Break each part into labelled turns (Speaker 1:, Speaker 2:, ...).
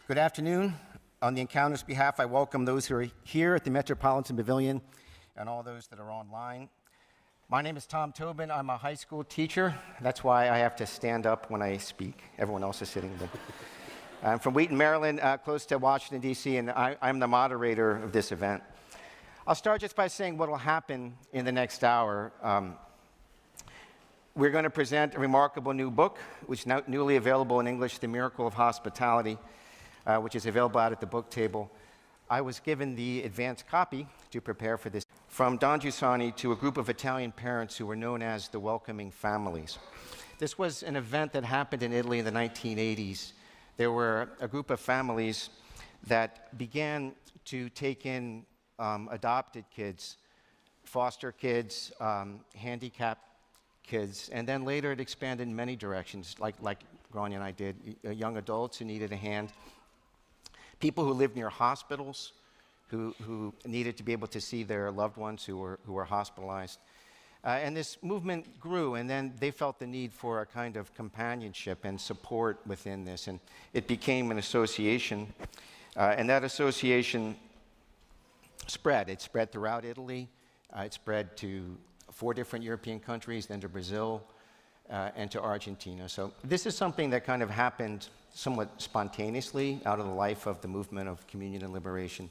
Speaker 1: Good afternoon. On the Encounter's behalf, I welcome those who are here at the Metropolitan Pavilion and all those that are online. My name is Tom Tobin. I'm a high school teacher. That's why I have to stand up when I speak. Everyone else is sitting. I'm from Wheaton, Maryland, close to Washington, D.C., and I'm the moderator of this event. I'll start just by saying what will happen in the next hour. We're going to present a remarkable new book, which is now newly available in English, The Miracle of Hospitality, which is available out at the book table. I was given the advanced copy to prepare for this from Don Giussani to a group of Italian parents who were known as the Welcoming Families. This was an event that happened in Italy in the 1980s. There were a group of families that began to take in adopted kids, foster kids, handicapped kids, and then later it expanded in many directions, like Grania and I did, young adults who needed a hand, people who lived near hospitals, who needed to be able to see their loved ones who were hospitalized. And this movement grew, and then they felt the need for a kind of companionship and support within this, and it became an association. And that association spread. It spread throughout Italy. It spread to 4 different European countries, then to Brazil, and to Argentina. So this is something that kind of happened somewhat spontaneously out of the life of the movement of communion and liberation.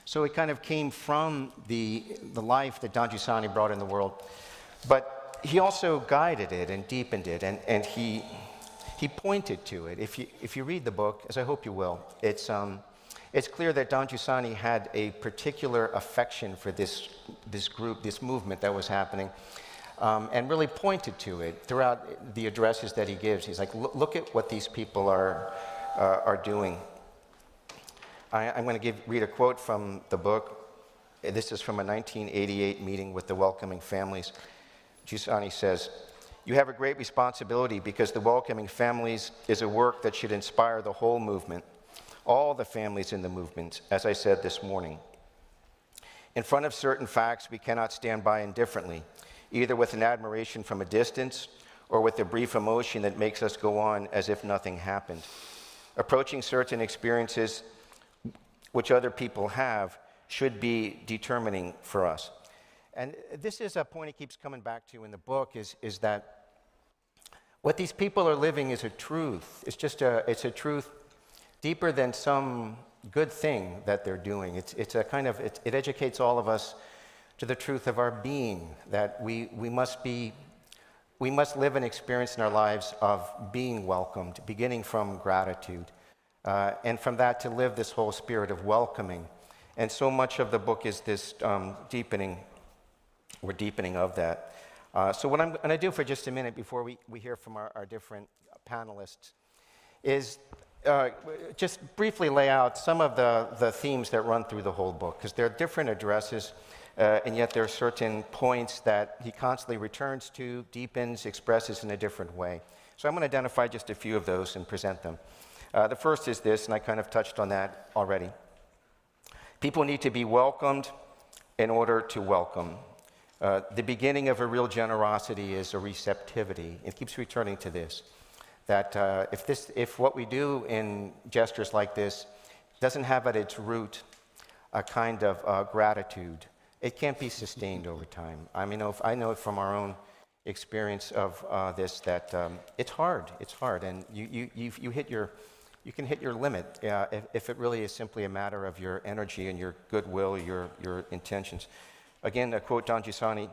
Speaker 1: So it kind of came from the life that Don Giussani brought in the world. But he also guided it and deepened it, and he pointed to it. If you read the book, as I hope you will, it's clear that Don Giussani had a particular affection for this group, this movement that was happening, and really pointed to it throughout the addresses that he gives. He's like, look at what these people are doing. I'm going to read a quote from the book. This is from a 1988 meeting with the Welcoming Families. Giussani says, "You have a great responsibility because the Welcoming Families is a work that should inspire the whole movement, all the families in the movement, as I said this morning. In front of certain facts, we cannot stand by indifferently, either with an admiration from a distance or with a brief emotion that makes us go on as if nothing happened. Approaching certain experiences which other people have should be determining for us." And this is a point he keeps coming back to in the book, is that what these people are living is a truth. It's a truth deeper than some good thing that they're doing. It educates all of us to the truth of our being, that we must live an experience in our lives of being welcomed, beginning from gratitude, and from that to live this whole spirit of welcoming. And so much of the book is this deepening of that. So what I'm going to do for just a minute before we hear from our different panelists is just briefly lay out some of the themes that run through the whole book, because there are different addresses, and yet there are certain points that he constantly returns to, deepens, expresses in a different way. So I'm going to identify just a few of those and present them. The first is this, and I kind of touched on that already. People need to be welcomed in order to welcome. The beginning of a real generosity is a receptivity. It keeps returning to this, that if what we do in gestures like this doesn't have at its root a kind of gratitude, it can't be sustained over time. I mean, I know from our own experience of this that it's hard, and you can hit your limit if it really is simply a matter of your energy and your goodwill, your intentions. Again, a quote Don Giussani,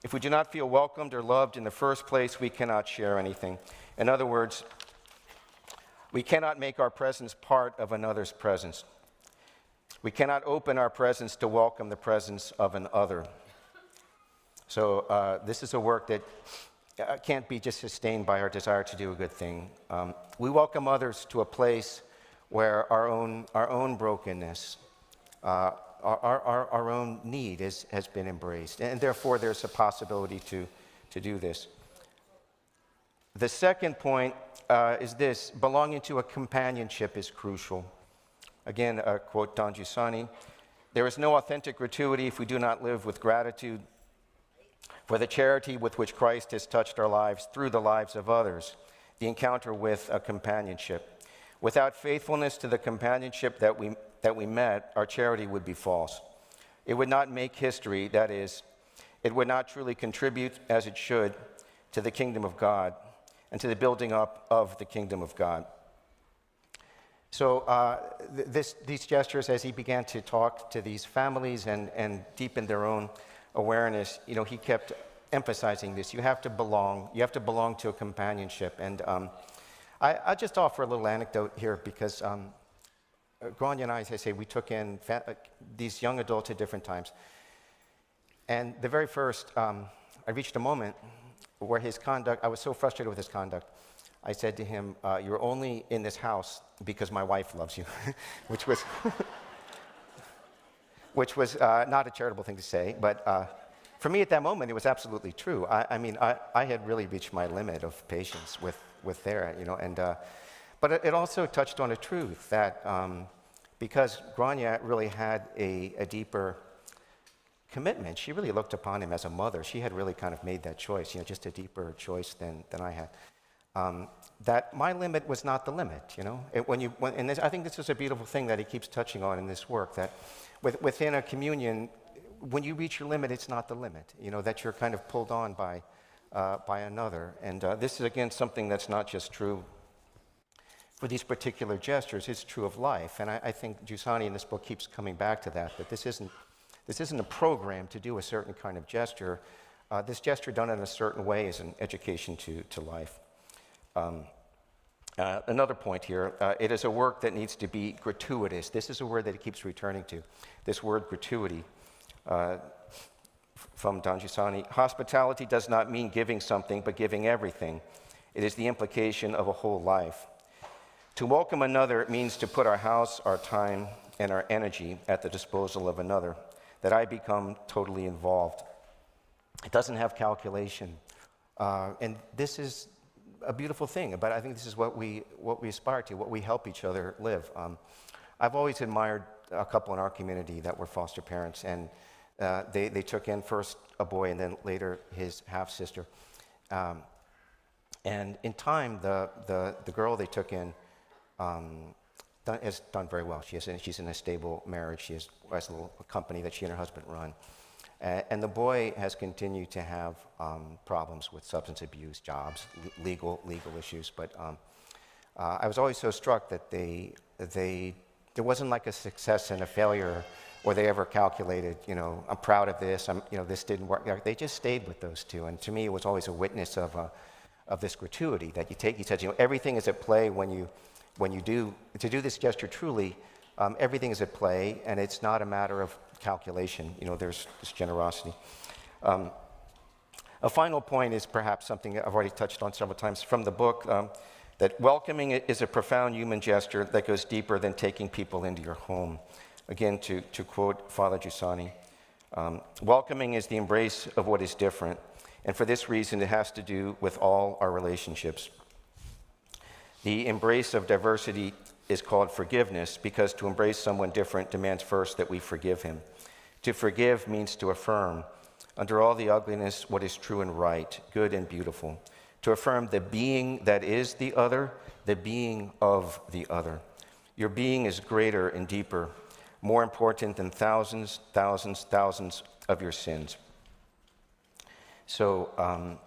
Speaker 1: "If we do not feel welcomed or loved in the first place, we cannot share anything." In other words, we cannot make our presence part of another's presence. We cannot open our presence to welcome the presence of an other. So this is a work that can't be just sustained by our desire to do a good thing. We welcome others to a place where our own brokenness, our own need has been embraced, and therefore there's a possibility to do this. The second point is this: belonging to a companionship is crucial. Again, a quote Don Giussani, "There is no authentic gratuity if we do not live with gratitude for the charity with which Christ has touched our lives through the lives of others, the encounter with a companionship. Without faithfulness to the companionship that we met, our charity would be false. It would not make history, that is, it would not truly contribute as it should to the kingdom of God and to the building up of the kingdom of God. So these gestures, as he began to talk to these families and deepen their own awareness, he kept emphasizing this. You have to belong. You have to belong to a companionship. And I'll just offer a little anecdote here because Grania and I, as I say, we took in these young adults at different times. And the very first, I reached a moment where his conduct, I was so frustrated with his conduct, I said to him, you're only in this house because my wife loves you, which was, not a charitable thing to say, but for me at that moment, it was absolutely true. I had really reached my limit of patience with Thera, but it also touched on a truth that because Grania really had a deeper commitment, she really looked upon him as a mother. She had really kind of made that choice, just a deeper choice than I had. That my limit was not the limit, and I think this is a beautiful thing that he keeps touching on in this work, that within a communion, when you reach your limit, it's not the limit, that you're kind of pulled on by another. And this is, again, something that's not just true for these particular gestures, it's true of life. And I think Giussani in this book keeps coming back to that this isn't a program to do a certain kind of gesture. This gesture done in a certain way is an education to life. Another point here, it is a work that needs to be gratuitous. This is a word that he keeps returning to, this word gratuity. From Don Giussani, hospitality does not mean giving something, but giving everything. It is the implication of a whole life. To welcome another means to put our house, our time, and our energy at the disposal of another, that I become totally involved. It doesn't have calculation. And this is a beautiful thing, but I think this is what we aspire to, what we help each other live. I've always admired a couple in our community that were foster parents, and they took in first a boy and then later his half-sister. And in time, the girl they took in has done very well. She's in a stable marriage. She has a little company that she and her husband run. And the boy has continued to have problems with substance abuse, jobs, legal issues. But I was always so struck that there wasn't like a success and a failure, or they ever calculated, I'm proud of this, this didn't work. They just stayed with those two. And to me, it was always a witness of this gratuity that you take. He said, everything is at play when you do this gesture truly. Everything is at play, and it's not a matter of calculation. There's this generosity. A final point is perhaps something I've already touched on several times from the book, that welcoming is a profound human gesture that goes deeper than taking people into your home. Again, to quote Father Giussani, welcoming is the embrace of what is different, and for this reason, it has to do with all our relationships. The embrace of diversity is called forgiveness because to embrace someone different demands first that we forgive him. To forgive means to affirm, under all the ugliness, what is true and right, good and beautiful. To affirm the being that is the other, the being of the other. Your being is greater and deeper, more important than thousands of your sins. So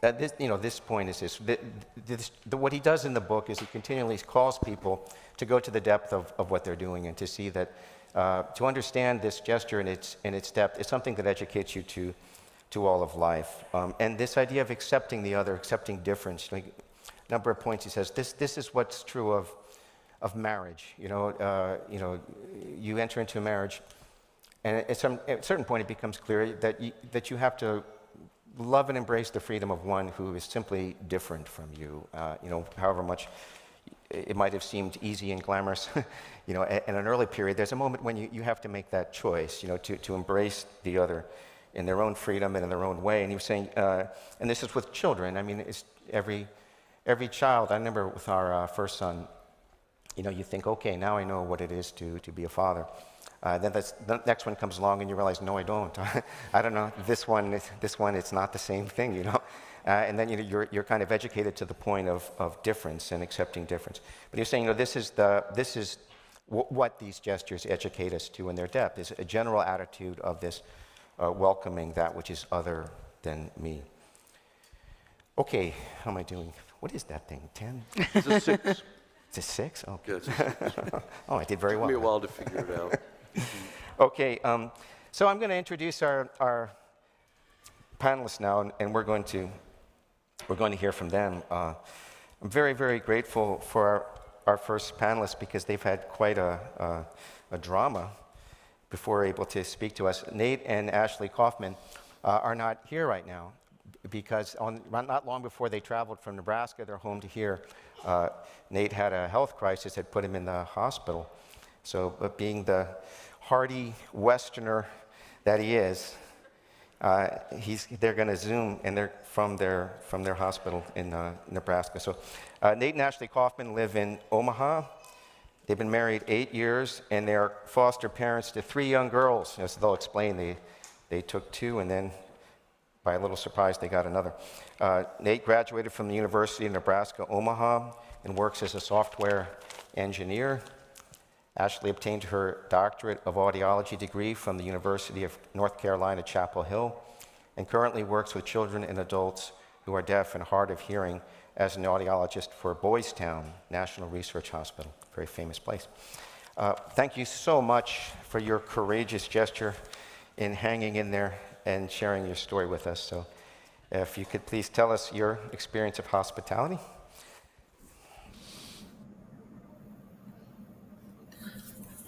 Speaker 1: this point is this. What he does in the book is he continually calls people to go to the depth of what they're doing and to see that, to understand this gesture in its depth is something that educates you to all of life. And this idea of accepting the other, accepting difference, a number of points he says, this is what's true of marriage. You enter into a marriage, and at a certain point it becomes clear that you have to love and embrace the freedom of one who is simply different from you. However much it might have seemed easy and glamorous, in an early period, there's a moment when you have to make that choice, to embrace the other in their own freedom and in their own way. And he was saying, and this is with children. I mean, it's every child. I remember with our first son, you think, okay, now I know what it is to be a father. Then the next one comes along and you realize, no, I don't. I don't know. This one, it's not the same thing, and then you're kind of educated to the point of difference and accepting difference. But you're saying, this is what these gestures educate us to in their depth, is a general attitude of this welcoming that which is other than me. Okay, how am I doing? What is that thing, 10?
Speaker 2: It's a 6.
Speaker 1: It's a 6? Oh,
Speaker 2: yeah, it's a 6.
Speaker 1: Oh, I did very well.
Speaker 2: Took me a while to figure it out.
Speaker 1: Okay, so I'm going to introduce our panelists now, and we're going to hear from them. I'm very, very grateful for our first panelists because they've had quite a drama before able to speak to us. Nate and Ashley Kaufman are not here right now because not long before they traveled from Nebraska, their home to here, Nate had a health crisis that put him in the hospital. So, being the hardy Westerner that he is, they're going to Zoom, and they're from their hospital in Nebraska. So, Nate and Ashley Kaufman live in Omaha. They've been married 8 years, and they're foster parents to 3 young girls. So they'll explain they took 2, and then by a little surprise, they got another. Nate graduated from the University of Nebraska, Omaha, and works as a software engineer. Ashley obtained her doctorate of audiology degree from the University of North Carolina, Chapel Hill, and currently works with children and adults who are deaf and hard of hearing as an audiologist for Boys Town National Research Hospital, a very famous place. Thank you so much for your courageous gesture in hanging in there and sharing your story with us. So if you could please tell us your experience of hospitality.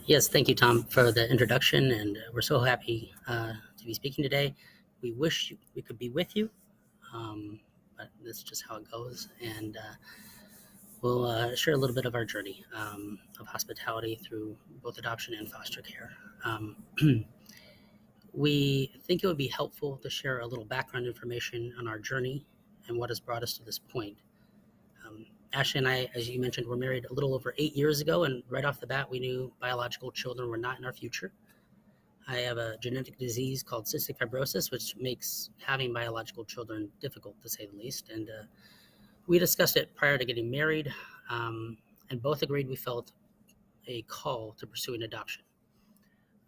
Speaker 3: Yes, thank you, Tom, for the introduction, and we're so happy to be speaking today. We wish we could be with you, but that's just how it goes, and we'll share a little bit of our journey of hospitality through both adoption and foster care. We think it would be helpful to share a little background information on our journey and what has brought us to this point. Ashley and I, as you mentioned, were married a little over 8 years ago, and right off the bat, we knew biological children were not in our future. I have a genetic disease called cystic fibrosis, which makes having biological children difficult, to say the least. And we discussed it prior to getting married, and both agreed we felt a call to pursuing adoption.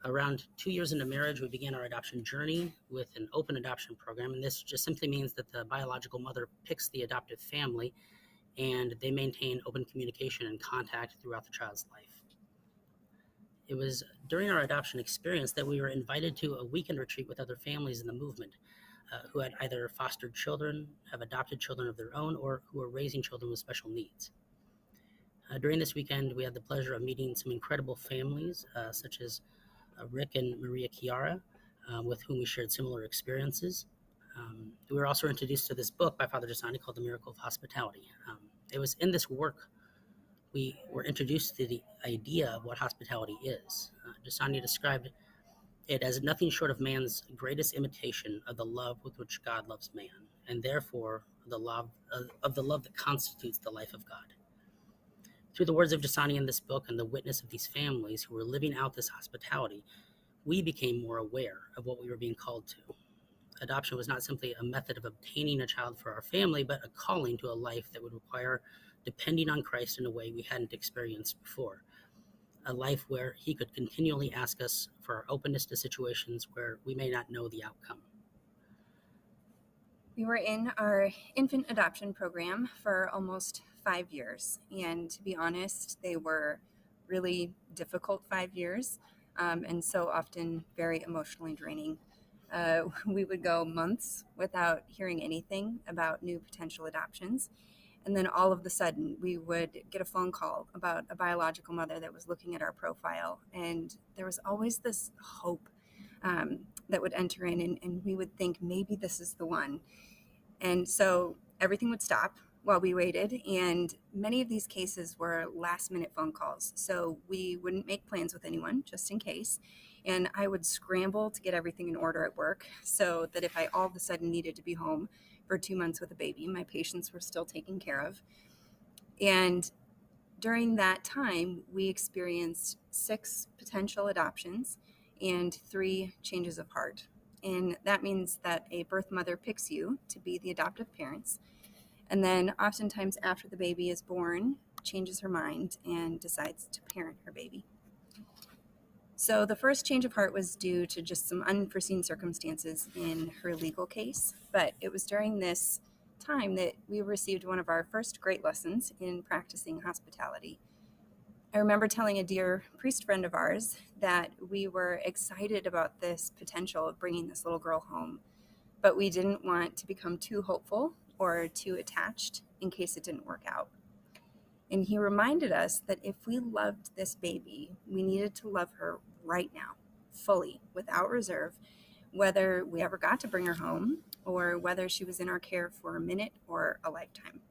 Speaker 3: Around 2 years into marriage, we began our adoption journey with an open adoption program, and this just simply means that the biological mother picks the adoptive family, and they maintain open communication and contact throughout the child's life. It was during our adoption experience that we were invited to a weekend retreat with other families in the movement who had either fostered children, have adopted children of their own, or who are raising children with special needs. During this weekend, we had the pleasure of meeting some incredible families, such as Rick and Maria Chiara, with whom we shared similar experiences. We were also introduced to this book by Father Giussani called The Miracle of Hospitality. It was in this work we were introduced to the idea of what hospitality is. Giussani described it as nothing short of man's greatest imitation of the love with which God loves man, and therefore the love that constitutes the life of God. Through the words of Giussani in this book and the witness of these families who were living out this hospitality, we became more aware of what we were being called to. Adoption was not simply a method of obtaining a child for our family, but a calling to a life that would require depending on Christ in a way we hadn't experienced before. A life where he could continually ask us for our openness to situations where we may not know the outcome.
Speaker 4: We were in our infant adoption program for almost 5 years, and to be honest, they were really difficult 5 years, and so often very emotionally draining. We would go months without hearing anything about new potential adoptions, and then all of a sudden we would get a phone call about a biological mother that was looking at our profile, and there was always this hope that would enter in, and we would think maybe this is the one. And so everything would stop while we waited, and many of these cases were last-minute phone calls. So we wouldn't make plans with anyone, just in case, and I would scramble to get everything in order at work so that if I all of a sudden needed to be home for 2 months with a baby, my patients were still taken care of. And during that time, we experienced 6 potential adoptions and 3 changes of heart. And that means that a birth mother picks you to be the adoptive parents. And then oftentimes after the baby is born, changes her mind and decides to parent her baby. So the first change of heart was due to just some unforeseen circumstances in her legal case. But it was during this time that we received one of our first great lessons in practicing hospitality. I remember telling a dear priest friend of ours that we were excited about this potential of bringing this little girl home, but we didn't want to become too hopeful or too attached in case it didn't work out. And he reminded us that if we loved this baby, we needed to love her right now, fully, without reserve, whether we ever got to bring her home or whether she was in our care for a minute or a lifetime.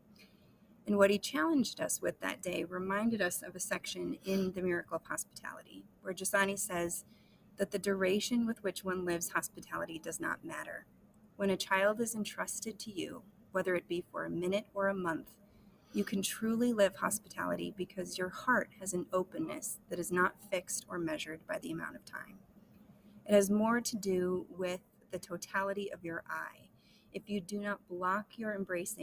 Speaker 4: And what he challenged us with that day reminded us of a section in The Miracle of Hospitality, where Giussani says that the duration with which one lives hospitality does not matter. When a child is entrusted to you, whether it be for a minute or a month, you can truly live hospitality because your heart has an openness that is not fixed or measured by the amount of time. It has more to do with the totality of your eye. If you do not block your embrace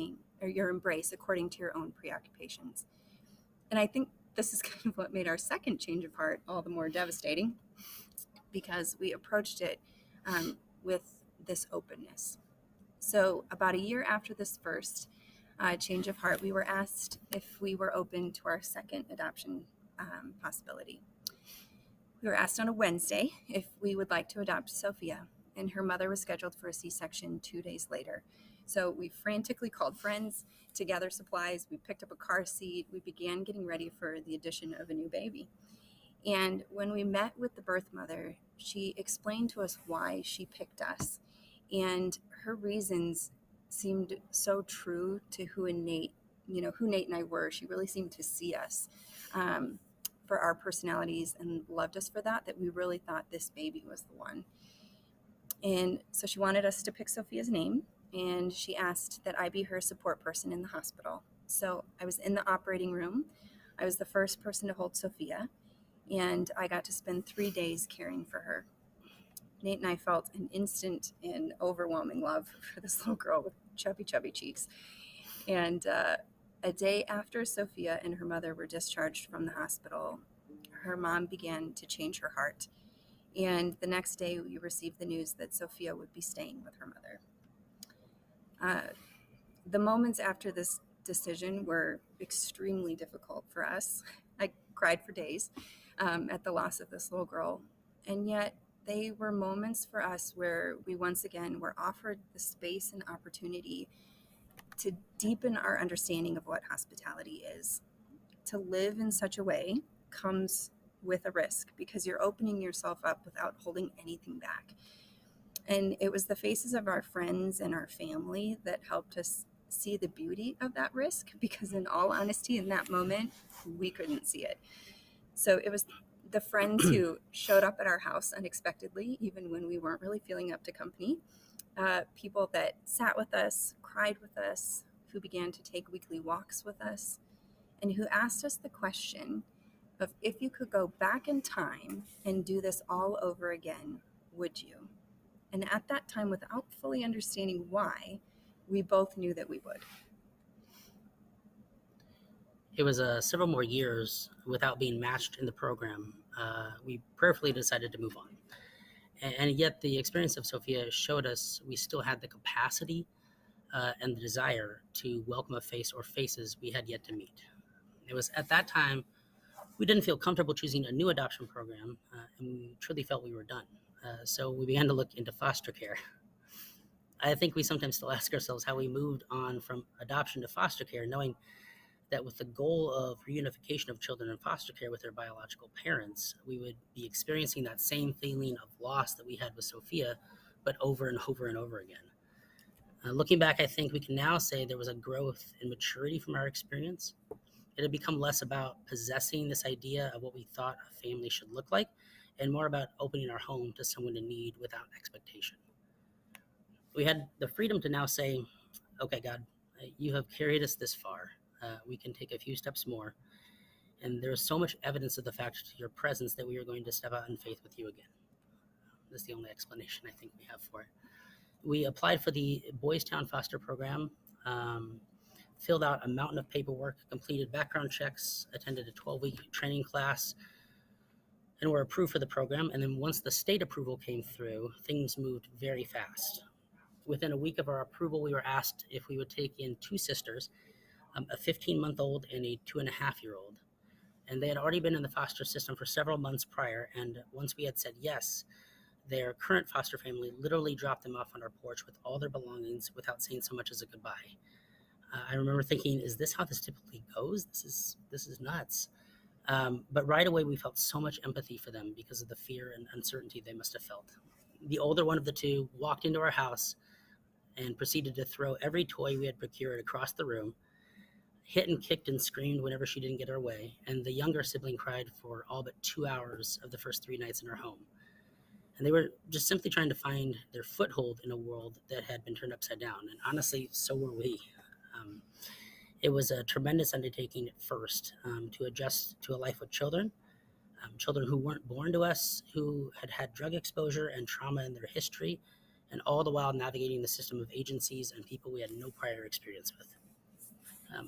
Speaker 4: according to your own preoccupations. And I think this is kind of what made our second change of heart all the more devastating, because we approached it with this openness. So about a year after this first change of heart, we were asked if we were open to our second adoption possibility. We were asked on a Wednesday if we would like to adopt Sophia, and her mother was scheduled for a C-section 2 days later. So we frantically called friends to gather supplies. We picked up a car seat. We began getting ready for the addition of a new baby. And when we met with the birth mother, she explained to us why she picked us. And her reasons seemed so true to who Nate and I were. She really seemed to see us for our personalities and loved us for that we really thought this baby was the one. And so she wanted us to pick Sophia's name, and she asked that I be her support person in the hospital. So I was in the operating room. I was the first person to hold Sophia, and I got to spend 3 days caring for her. Nate and I felt an instant and overwhelming love for this little girl with chubby, chubby cheeks. And a day after Sophia and her mother were discharged from the hospital, her mom began to change her heart. And the next day, we received the news that Sophia would be staying with her mother. The moments after this decision were extremely difficult for us. I cried for days at the loss of this little girl. And yet, they were moments for us where we once again were offered the space and opportunity to deepen our understanding of what hospitality is. To live in such a way comes with a risk because you're opening yourself up without holding anything back. And it was the faces of our friends and our family that helped us see the beauty of that risk, because in all honesty, in that moment, we couldn't see it. So it was the friends who showed up at our house unexpectedly, even when we weren't really feeling up to company, people that sat with us, cried with us, who began to take weekly walks with us, and who asked us the question of, if you could go back in time and do this all over again, would you? And at that time, without fully understanding why, we both knew that we would.
Speaker 3: It was several more years without being matched in the program. We prayerfully decided to move on. And yet the experience of Sophia showed us we still had the capacity and the desire to welcome a face or faces we had yet to meet. It was at that time we didn't feel comfortable choosing a new adoption program, and we truly felt we were done. So we began to look into foster care. I think we sometimes still ask ourselves how we moved on from adoption to foster care, knowing that with the goal of reunification of children in foster care with their biological parents, we would be experiencing that same feeling of loss that we had with Sophia, but over and over and over again. Looking back, I think we can now say there was a growth and maturity from our experience. It had become less about possessing this idea of what we thought a family should look like, and more about opening our home to someone in need without expectation. We had the freedom to now say, okay, God, you have carried us this far. We can take a few steps more. And there is so much evidence of the fact to your presence that we are going to step out in faith with you again. That's the only explanation I think we have for it. We applied for the Boys Town foster program, filled out a mountain of paperwork, completed background checks, attended a 12-week training class, and were approved for the program. And then once the state approval came through, things moved very fast. Within a week of our approval, we were asked if we would take in two sisters, a 15-month-old and a 2.5-year-old. And they had already been in the foster system for several months prior. And once we had said yes, their current foster family literally dropped them off on our porch with all their belongings without saying so much as a goodbye. I remember thinking, is this how this typically goes? This is nuts. But right away, we felt so much empathy for them because of the fear and uncertainty they must have felt. The older one of the two walked into our house and proceeded to throw every toy we had procured across the room, hit and kicked and screamed whenever she didn't get her way, and the younger sibling cried for all but 2 hours of the first 3 nights in our home. And they were just simply trying to find their foothold in a world that had been turned upside down. And honestly, so were we. It was a tremendous undertaking at first to adjust to a life with children, children who weren't born to us, who had had drug exposure and trauma in their history, and all the while navigating the system of agencies and people we had no prior experience with.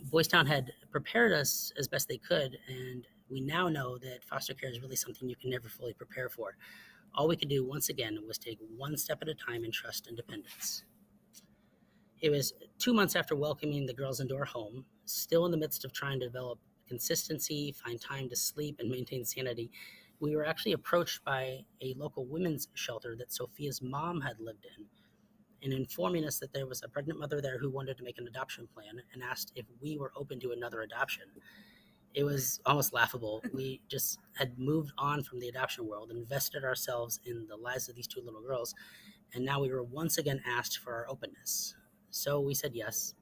Speaker 3: Boys Town had prepared us as best they could, and we now know that foster care is really something you can never fully prepare for. All we could do, once again, was take one step at a time in trust and dependence. It was 2 months after welcoming the girls into our home, still in the midst of trying to develop consistency, find time to sleep, and maintain sanity. We were actually approached by a local women's shelter that Sophia's mom had lived in, and informing us that there was a pregnant mother there who wanted to make an adoption plan and asked if we were open to another adoption. It was almost laughable. We just had moved on from the adoption world, invested ourselves in the lives of these two little girls, and now we were once again asked for our openness. So we said yes,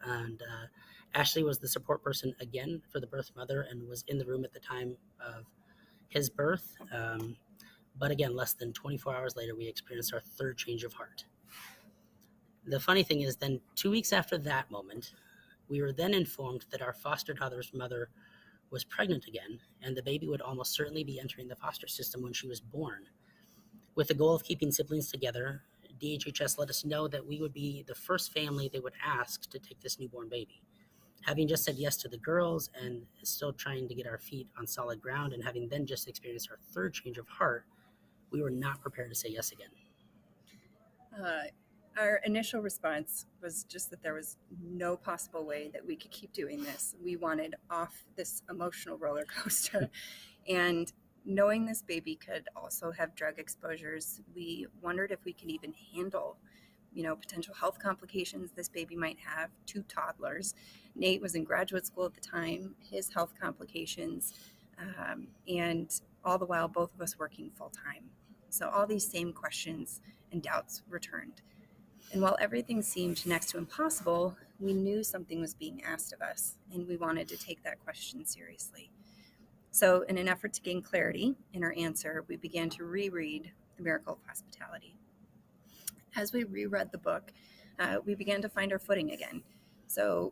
Speaker 3: and Ashley was the support person again for the birth mother and was in the room at the time of his birth. But again, less than 24 hours later, we experienced our third change of heart. The funny thing is, then 2 weeks after that moment, we were then informed that our foster daughter's mother was pregnant again, and the baby would almost certainly be entering the foster system when she was born. With the goal of keeping siblings together, DHHS let us know that we would be the first family they would ask to take this newborn baby. Having just said yes to the girls and still trying to get our feet on solid ground, and having then just experienced our third change of heart, we were not prepared to say yes again.
Speaker 4: Our initial response was just that there was no possible way that we could keep doing this. We wanted off this emotional roller coaster. And knowing this baby could also have drug exposures, we wondered if we could even handle, potential health complications this baby might have. 2 toddlers. Nate was in graduate school at the time, his health complications, and all the while both of us working full time. So all these same questions and doubts returned. And while everything seemed next to impossible, we knew something was being asked of us, and we wanted to take that question seriously. So in an effort to gain clarity in our answer, we began to reread The Miracle of Hospitality. As we reread the book, we began to find our footing again. So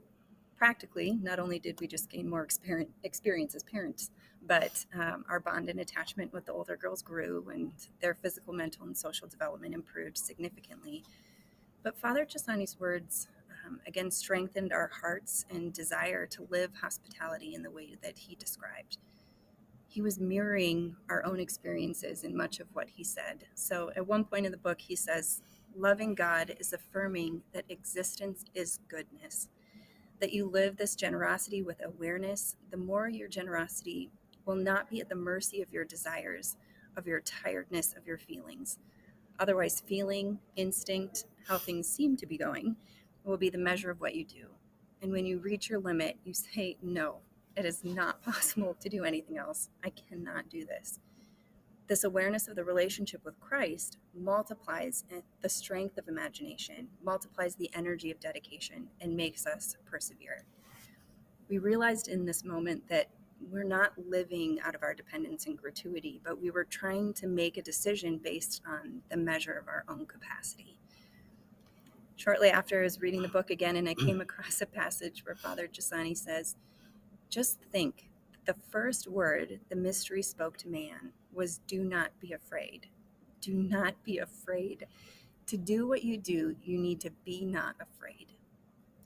Speaker 4: practically, not only did we just gain more experience as parents, but our bond and attachment with the older girls grew, and their physical, mental, and social development improved significantly. But Father Giussani's words again strengthened our hearts and desire to live hospitality in the way that he described. He was mirroring our own experiences in much of what he said. So at one point in the book, he says, loving God is affirming that existence is goodness, that you live this generosity with awareness. The more your generosity will not be at the mercy of your desires, of your tiredness, of your feelings. Otherwise, feeling, instinct, how things seem to be going, will be the measure of what you do. And when you reach your limit, you say, no, it is not possible to do anything else. I cannot do this. This awareness of the relationship with Christ multiplies the strength of imagination, multiplies the energy of dedication, and makes us persevere. We realized in this moment that we're not living out of our dependence and gratuity, but we were trying to make a decision based on the measure of our own capacity. Shortly after, I was reading the book again, and I came across a passage where Father Giussani says, just think that the first word the mystery spoke to man was, do not be afraid. Do not be afraid. To do what you do, you need to be not afraid.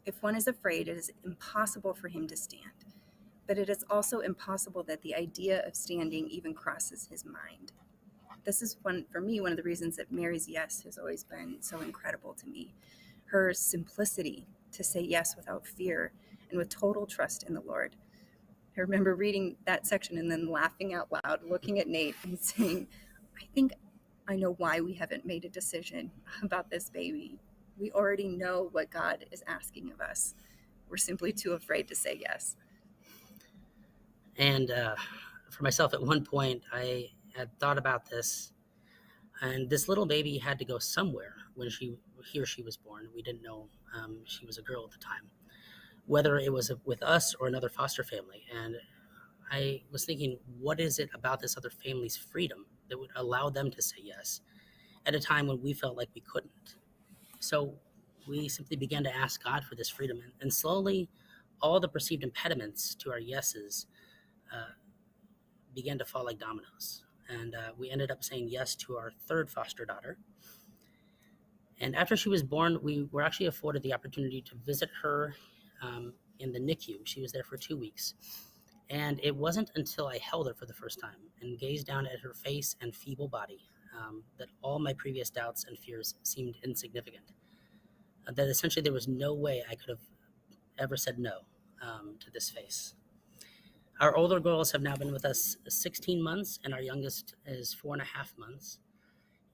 Speaker 4: If one is afraid, it is impossible for him to stand. But it is also impossible that the idea of standing even crosses his mind. This is for me, one of the reasons that Mary's yes has always been so incredible to me. Her simplicity to say yes without fear and with total trust in the Lord. I remember reading that section and then laughing out loud, looking at Nate and saying, I think I know why we haven't made a decision about this baby. We already know what God is asking of us. We're simply too afraid to say yes.
Speaker 3: And for myself, at one point, I had thought about this, and this little baby had to go somewhere when he or she was born. We didn't know she was a girl at the time, whether it was with us or another foster family. And I was thinking, what is it about this other family's freedom that would allow them to say yes at a time when we felt like we couldn't? So we simply began to ask God for this freedom, and slowly all the perceived impediments to our yeses began to fall like dominoes. And we ended up saying yes to our third foster daughter. And after she was born, we were actually afforded the opportunity to visit her in the NICU. She was there for 2 weeks. And it wasn't until I held her for the first time and gazed down at her face and feeble body that all my previous doubts and fears seemed insignificant. That essentially there was no way I could have ever said no to this face. Our older girls have now been with us 16 months, and our youngest is 4.5 months.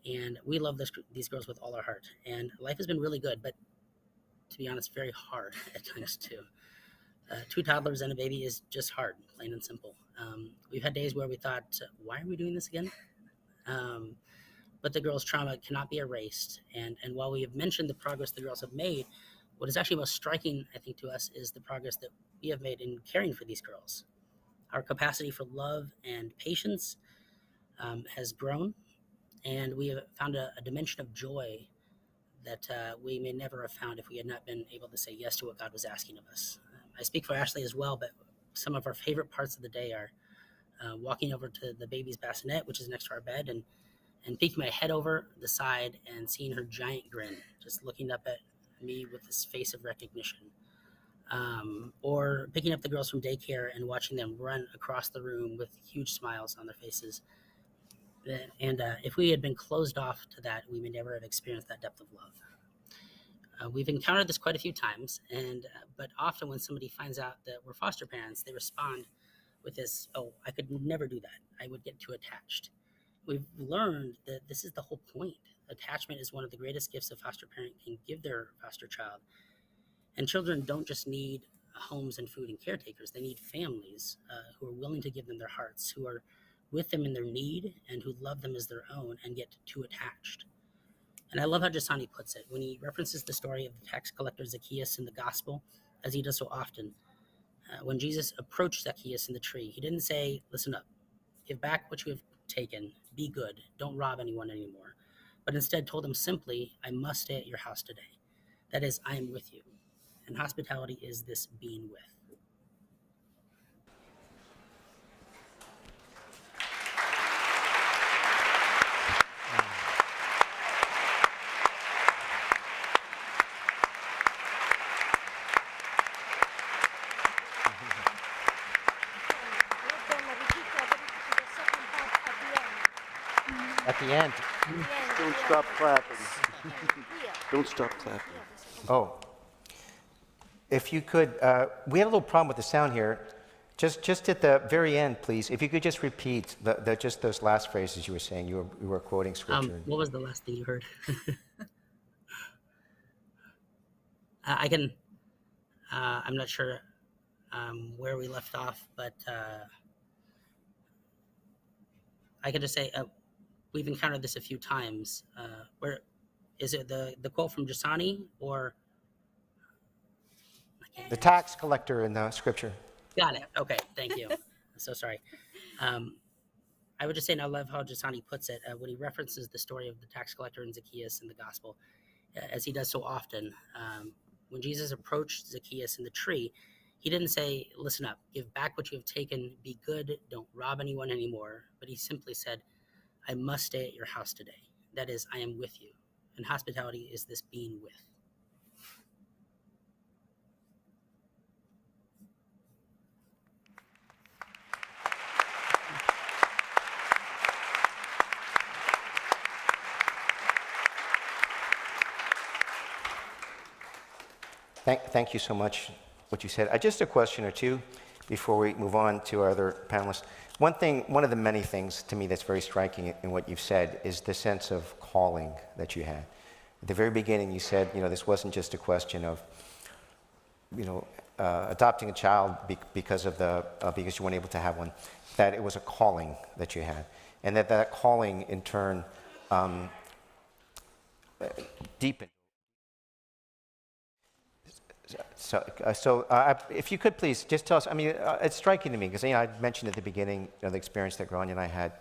Speaker 3: And we love these girls with all our heart. And life has been really good, but to be honest, very hard at times too. 2 toddlers and a baby is just hard, plain and simple. We've had days where we thought, why are we doing this again? But the girls' trauma cannot be erased. And while we have mentioned the progress the girls have made, what is actually most striking, I think, to us is the progress that we have made in caring for these girls. Our capacity for love and patience has grown, and we have found a dimension of joy that we may never have found if we had not been able to say yes to what God was asking of us. I speak for Ashley as well, but some of our favorite parts of the day are walking over to the baby's bassinet, which is next to our bed, and peeking my head over the side and seeing her giant grin, just looking up at me with this face of recognition. Or picking up the girls from daycare and watching them run across the room with huge smiles on their faces. And if we had been closed off to that, we may never have experienced that depth of love. We've encountered this quite a few times, but often when somebody finds out that we're foster parents, they respond with this, oh, I could never do that. I would get too attached. We've learned that this is the whole point. Attachment is one of the greatest gifts a foster parent can give their foster child. And children don't just need homes and food and caretakers. They need families who are willing to give them their hearts, who are with them in their need, and who love them as their own and get too attached. And I love how Giussani puts it when he references the story of the tax collector Zacchaeus in the gospel, as he does so often. When Jesus approached Zacchaeus in the tree, he didn't say, listen up, give back what you have taken, be good, don't rob anyone anymore, but instead told him simply, I must stay at your house today. That is, I am with you. And hospitality is this being with.
Speaker 1: At the end.
Speaker 2: Don't stop clapping. Don't stop clapping.
Speaker 1: Oh. If you could, we had a little problem with the sound here. Just at the very end, please, if you could just repeat just those last phrases you were saying. You were quoting scripture.
Speaker 3: What was the last thing you heard? I can, I'm not sure where we left off, but I can just say we've encountered this a few times. Where is it the quote from Giussani or?
Speaker 1: The tax collector in the scripture.
Speaker 3: Got it. Okay, thank you. So sorry. I would just say, and I love how Giussani puts it, when he references the story of the tax collector and Zacchaeus in the gospel, as he does so often. When Jesus approached Zacchaeus in the tree, he didn't say, listen up, give back what you have taken, be good, don't rob anyone anymore. But he simply said, I must stay at your house today. that is, I am with you. And hospitality is this being with.
Speaker 1: Thank you so much, what you said. Just a question or two before we move on to our other panelists. One of the many things to me that's very striking in what you've said is the sense of calling that you had. At the very beginning, you said, this wasn't just a question of, adopting a child because you weren't able to have one, that it was a calling that you had, and that calling in turn deepened. So if you could please just tell us, it's striking to me because I mentioned at the beginning the experience that Grania and I had.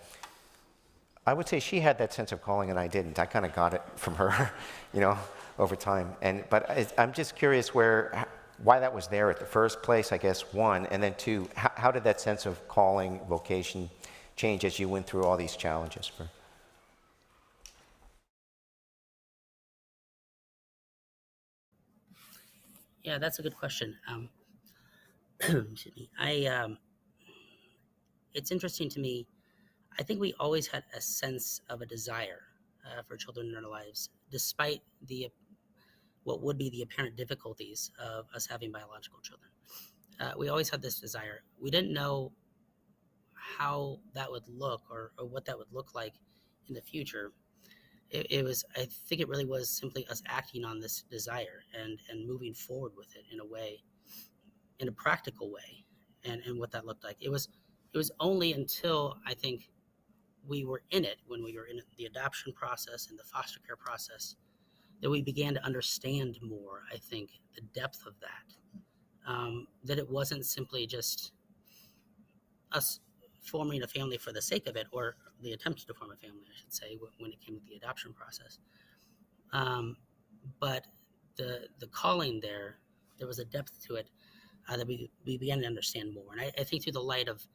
Speaker 1: I would say she had that sense of calling and I didn't. I kind of got it from her, over time. But I'm just curious why that was there at the first place, I guess, one, and then two, how did that sense of calling, vocation change as you went through all these challenges?
Speaker 3: Yeah, that's a good question. It's interesting to me. I think we always had a sense of a desire for children in our lives, despite what would be the apparent difficulties of us having biological children. We always had this desire. We didn't know how that would look or what that would look like in the future. I think it really was simply us acting on this desire and moving forward with it in a practical way, and what that looked like. It was only until I think we were in it, when we were in the adoption process and the foster care process, that we began to understand more, I think, the depth of that. That it wasn't simply just us forming a family for the sake of it, or the attempt to form a family, I should say, when it came to the adoption process. But the calling there was a depth to it that we began to understand more. And I think through the light of,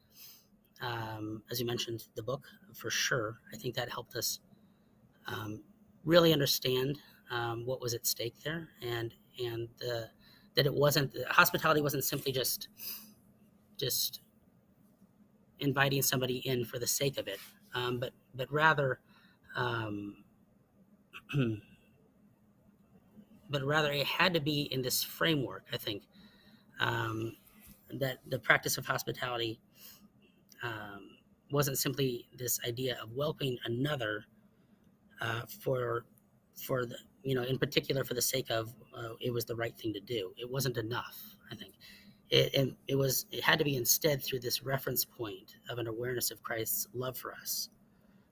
Speaker 3: as you mentioned, the book, for sure, I think that helped us really understand what was at stake there, and that it wasn't, hospitality wasn't simply just inviting somebody in for the sake of it, but rather it had to be in this framework, I think, that the practice of hospitality wasn't simply this idea of welcoming another for the, in particular for the sake of it was the right thing to do. It wasn't enough, I think. It had to be instead through this reference point of an awareness of Christ's love for us,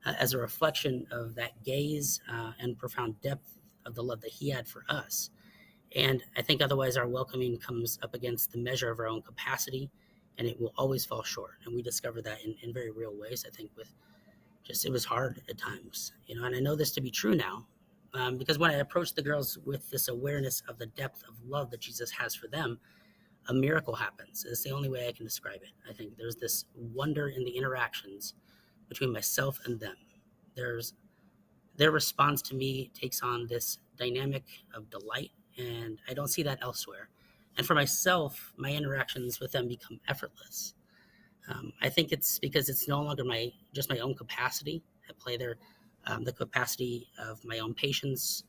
Speaker 3: as a reflection of that gaze and profound depth of the love that he had for us. And I think otherwise our welcoming comes up against the measure of our own capacity, and it will always fall short. And we discovered that in very real ways, I think, with just, it was hard at times, and I know this to be true now, because when I approached the girls with this awareness of the depth of love that Jesus has for them, a miracle happens. It's the only way I can describe it. I think there's this wonder in the interactions between myself and them. Their response to me takes on this dynamic of delight, and I don't see that elsewhere. And for myself, my interactions with them become effortless. I think it's because it's no longer just my own capacity at play there, the capacity of my own patience,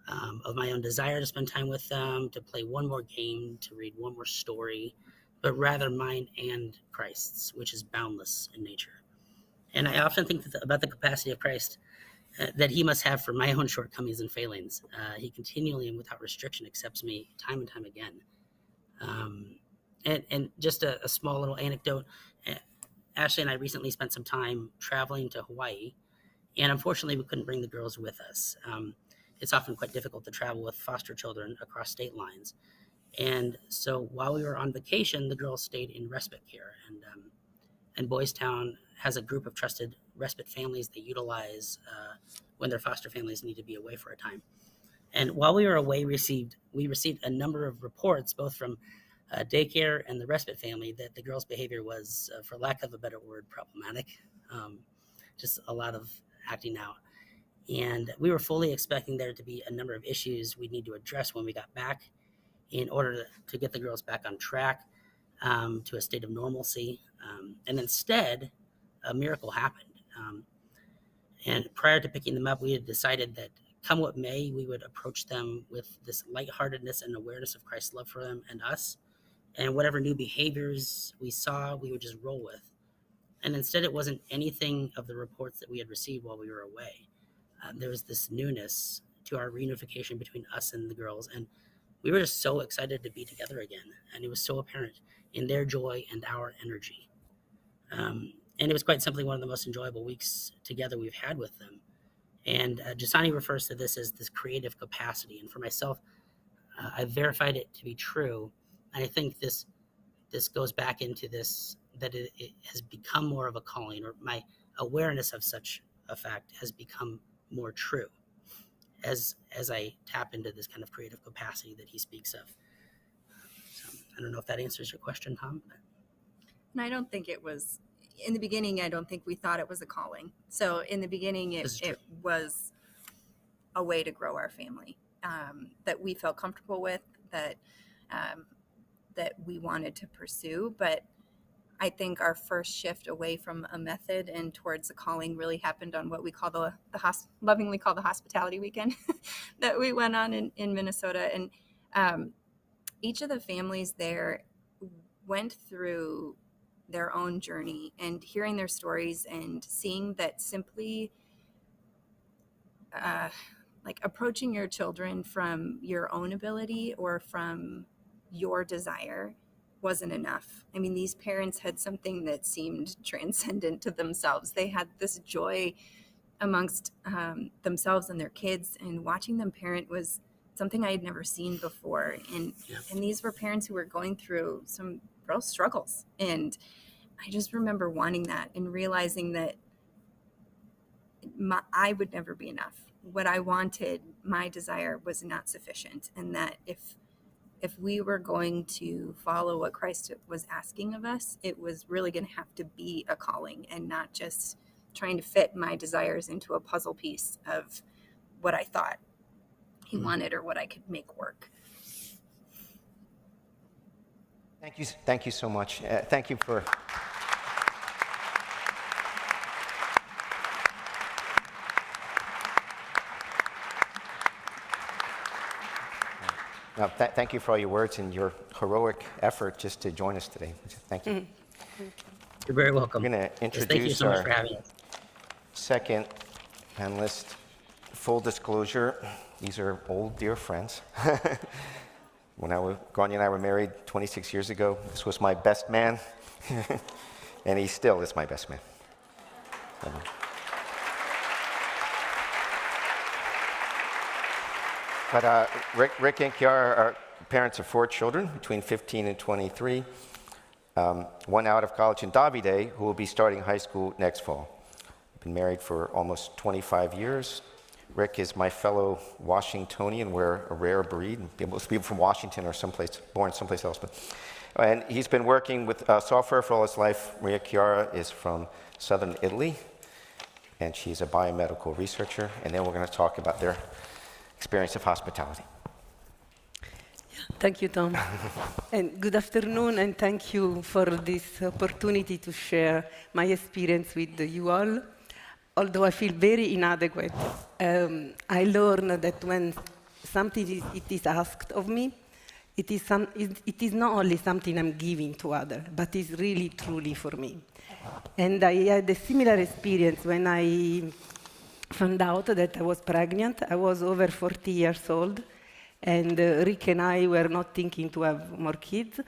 Speaker 3: of my own desire to spend time with them, to play one more game, to read one more story, but rather mine and Christ's, which is boundless in nature. And I often think about the capacity of Christ that he must have for my own shortcomings and failings. He continually and without restriction accepts me time and time again. And just a small little anecdote, Ashley and I recently spent some time traveling to Hawaii, and unfortunately we couldn't bring the girls with us. It's often quite difficult to travel with foster children across state lines. And so while we were on vacation, the girls stayed in respite care, and Boys Town has a group of trusted respite families they utilize when their foster families need to be away for a time. And while we were away, we received a number of reports, both from daycare and the respite family, that the girls' behavior was, for lack of a better word, problematic. Just a lot of acting out. And we were fully expecting there to be a number of issues we need to address when we got back in order to get the girls back on track to a state of normalcy. And instead, a miracle happened. And prior to picking them up, we had decided that come what may, we would approach them with this lightheartedness and awareness of Christ's love for them and us. And whatever new behaviors we saw, we would just roll with. And instead, it wasn't anything of the reports that we had received while we were away. There was this newness to our reunification between us and the girls. And we were just so excited to be together again. And it was so apparent in their joy and our energy. And it was quite simply one of the most enjoyable weeks together we've had with them. And Giussani refers to this as this creative capacity. And for myself, I verified it to be true. And I think this goes back into this, that it has become more of a calling, or my awareness of such a fact has become more true as I tap into this kind of creative capacity that he speaks of. So I don't know if that answers your question, Tom.
Speaker 4: And I don't think it was, in the beginning, I don't think we thought it was a calling. So in the beginning, it was a way to grow our family that we felt comfortable with, that we wanted to pursue. But I think our first shift away from a method and towards a calling really happened on what we call lovingly call the hospitality weekend that we went on in Minnesota. And each of the families there went through their own journey, and hearing their stories and seeing that simply like approaching your children from your own ability or from your desire wasn't enough. I mean, these parents had something that seemed transcendent to themselves. They had this joy amongst themselves and their kids, and watching them parent was something I had never seen before. And these were parents who were going through some real struggles. And I just remember wanting that and realizing that I would never be enough. What I wanted, my desire, was not sufficient. And that if we were going to follow what Christ was asking of us, it was really going to have to be a calling and not just trying to fit my desires into a puzzle piece of what I thought he wanted or what I could make work.
Speaker 1: Thank you so much. Thank you for... Now, thank you for all your words and your heroic effort just to join us today. Thank you.
Speaker 3: You're very welcome.
Speaker 1: We're going to introduce
Speaker 3: Thank you so much for having us.
Speaker 1: Second panelist. Full disclosure, these are old dear friends. When Grania and I were married 26 years ago, this was my best man, and he still is my best man. But Rick and Chiara are parents of 4 children, between 15 and 23. One out of college in Davide, who will be starting high school next fall. Been married for almost 25 years. Rick is my fellow Washingtonian. We're a rare breed. Most people from Washington are born someplace else. And he's been working with software for all his life. Maria Chiara is from southern Italy, and she's a biomedical researcher. And then we're going to talk about their experience of hospitality.
Speaker 5: Thank you, Tom. And good afternoon, and thank you for this opportunity to share my experience with you all. Although I feel very inadequate, I learned that when something is asked of me, it is not only something I'm giving to others, but it's really, truly for me. And I had a similar experience when I found out that I was pregnant. I was over 40 years old, and Rick and I were not thinking to have more kids.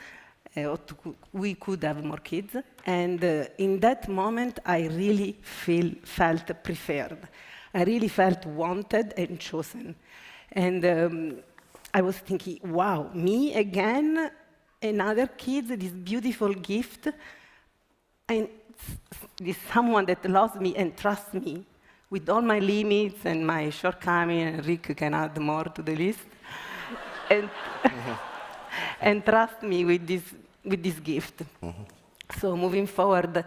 Speaker 5: We could have more kids. And in that moment, I really felt prepared. I really felt wanted and chosen. And I was thinking, wow, me again, another kid, this beautiful gift, and this someone that loves me and trusts me with all my limits and my shortcomings, and Rick can add more to the list, and, and trust me with this gift. So moving forward,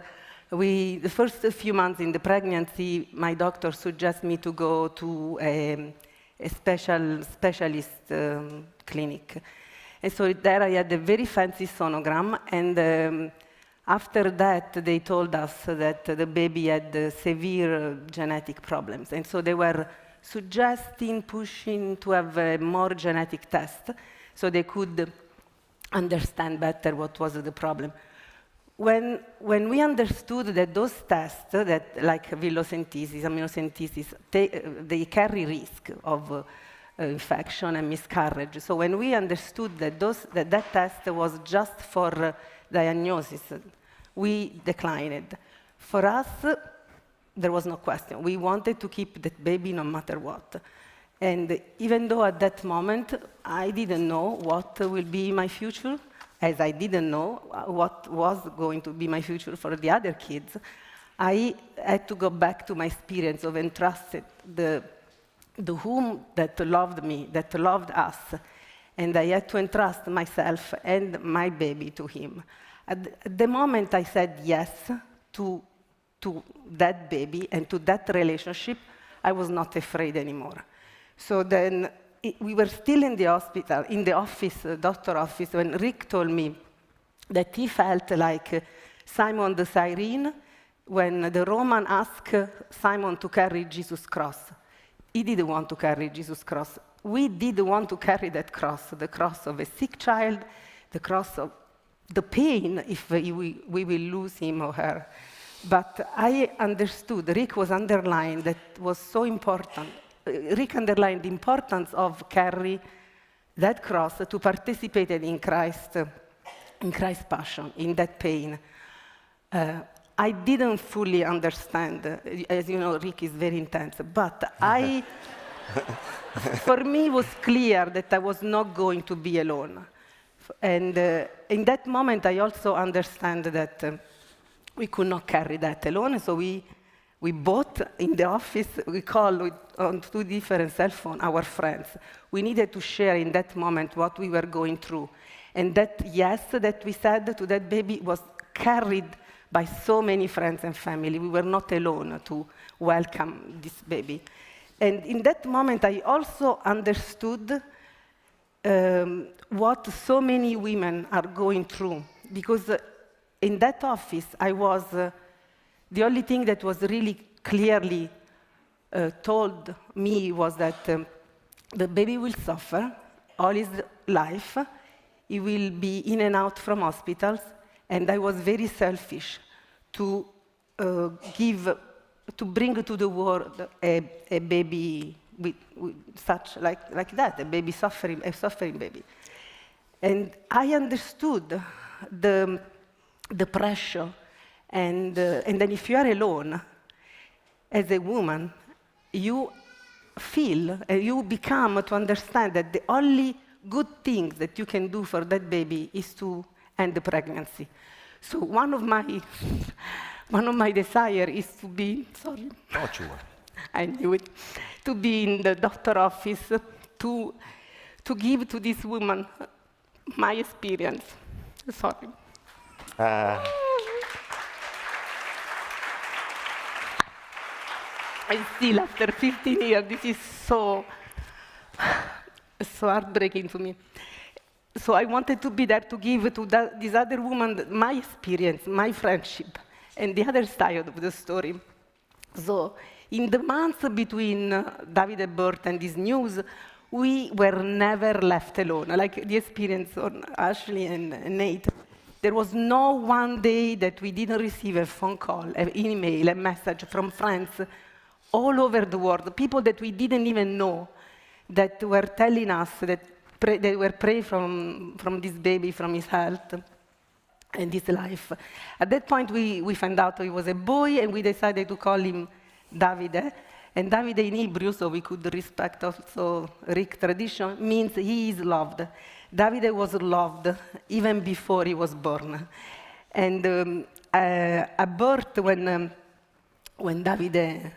Speaker 5: The first few months in the pregnancy, my doctor suggested me to go to a specialist clinic. And so there I had a very fancy sonogram, and after that, they told us that the baby had severe genetic problems. And so they were suggesting, pushing to have a more genetic test so they could understand better what was the problem. When we understood that those tests, that like villocentesis, amniocentesis, they carry risk of infection and miscarriage. So when we understood that that test was just for diagnosis, we declined it. For us, there was no question. We wanted to keep that baby no matter what. And even though at that moment, I didn't know what will be my future, as I didn't know what was going to be my future for the other kids, I had to go back to my experience of entrusted the womb that loved me, that loved us, and I had to entrust myself and my baby to him. At the moment I said yes to that baby and to that relationship, I was not afraid anymore. So then we were still in the hospital, in the office, doctor office, when Rick told me that he felt like Simon the Cyrene when the Roman asked Simon to carry Jesus' cross. He didn't want to carry Jesus' cross. We did want to carry that cross, the cross of a sick child, the cross of the pain if we will lose him or her. But I understood, Rick was underlined, that was so important. Rick underlined the importance of carry that cross to participate in Christ's passion, in that pain. I didn't fully understand. As you know, Rick is very intense. But for me, it was clear that I was not going to be alone. And in that moment, I also understand that we could not carry that alone. So we bought in the office, we called on 2 different cell phones, our friends. We needed to share in that moment what we were going through. And that yes that we said to that baby was carried by so many friends and family. We were not alone to welcome this baby. And in that moment, I also understood what so many women are going through. Because in that office, I was the only thing that was really clearly told me was that the baby will suffer all his life. He will be in and out from hospitals. And I was very selfish to bring to the world a baby with such like that, a suffering baby. And I understood the pressure. And then if you are alone, as a woman, you feel, you become to understand that the only good thing that you can do for that baby is to end the pregnancy. So one of my desire is to be, sorry.
Speaker 1: Don't you worry.
Speaker 5: I knew it. To be in the doctor office, to give to this woman my experience. Sorry. I still, after 15 years, this is so heartbreaking to me. So I wanted to be there to give to this other woman my experience, my friendship, and the other side of the story. So in the months between Davide's birth and this news, we were never left alone. Like the experience on Ashley and Nate, there was no one day that we didn't receive a phone call, an email, a message from friends all over the world, people that we didn't even know, that were telling us that they were praying from this baby, from his health and his life. At that point, we found out he was a boy, and we decided to call him Davide. And Davide in Hebrew, so we could respect also Rick tradition, means he is loved. Davide was loved even before he was born. And at birth, when Davide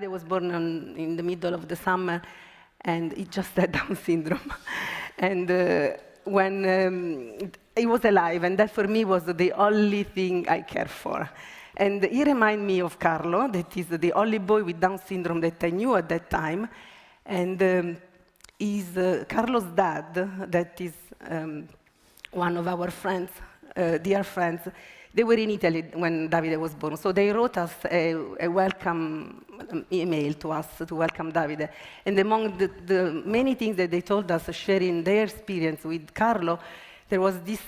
Speaker 5: was born in the middle of the summer, and he just had Down syndrome. And when he was alive, and that for me was the only thing I cared for. And he reminded me of Carlo, that is the only boy with Down syndrome that I knew at that time. And Carlo's dad, that is one of our friends, dear friends, they were in Italy when Davide was born. So they wrote us a welcome email to us to welcome Davide. And among the many things that they told us, sharing their experience with Carlo, there was this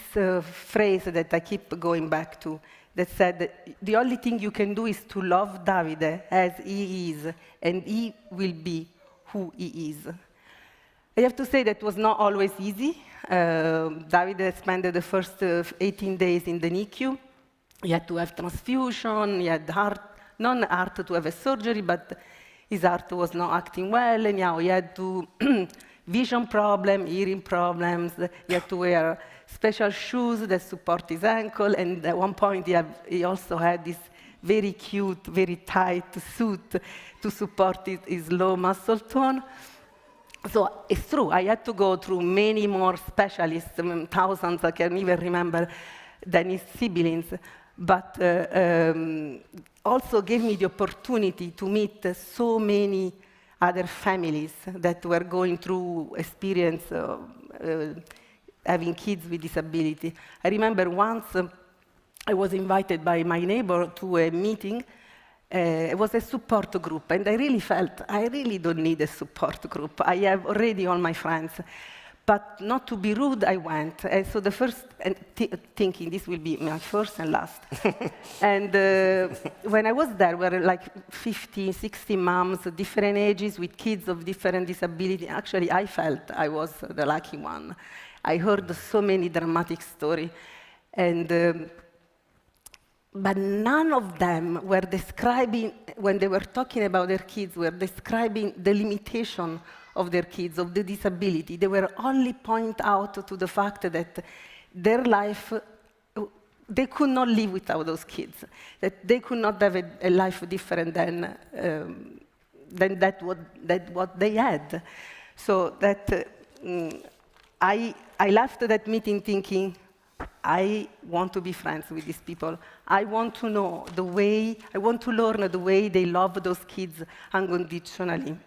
Speaker 5: phrase that I keep going back to that said, that the only thing you can do is to love Davide as he is, and he will be who he is. I have to say that was not always easy. Davide spent the first 18 days in the NICU. He had to have transfusion, he had non-heart to have a surgery, but his heart was not acting well, and now he had to vision problem, hearing problems, he had to wear special shoes that support his ankle, and at one point he also had this very cute, very tight suit to support his low muscle tone. So it's true, I had to go through many more specialists, thousands, I can't even remember, than his siblings, but also gave me the opportunity to meet so many other families that were going through experience having kids with disability. I remember once I was invited by my neighbor to a meeting. It was a support group, and I really felt I really don't need a support group. I have already all my friends. But not to be rude, I went. And so the first, thinking this will be my first and last. And when I was there were like 50, 60 moms, different ages, with kids of different disabilities. Actually, I felt I was the lucky one. I heard so many dramatic stories. And but none of them were describing, when they were talking about their kids, were describing the limitation of their kids, of the disability. They were only point out to the fact that their life, they could not live without those kids, that they could not have a life different than what they had. So that I left that meeting thinking, I want to be friends with these people. I want to know the way, I want to learn the way they love those kids unconditionally.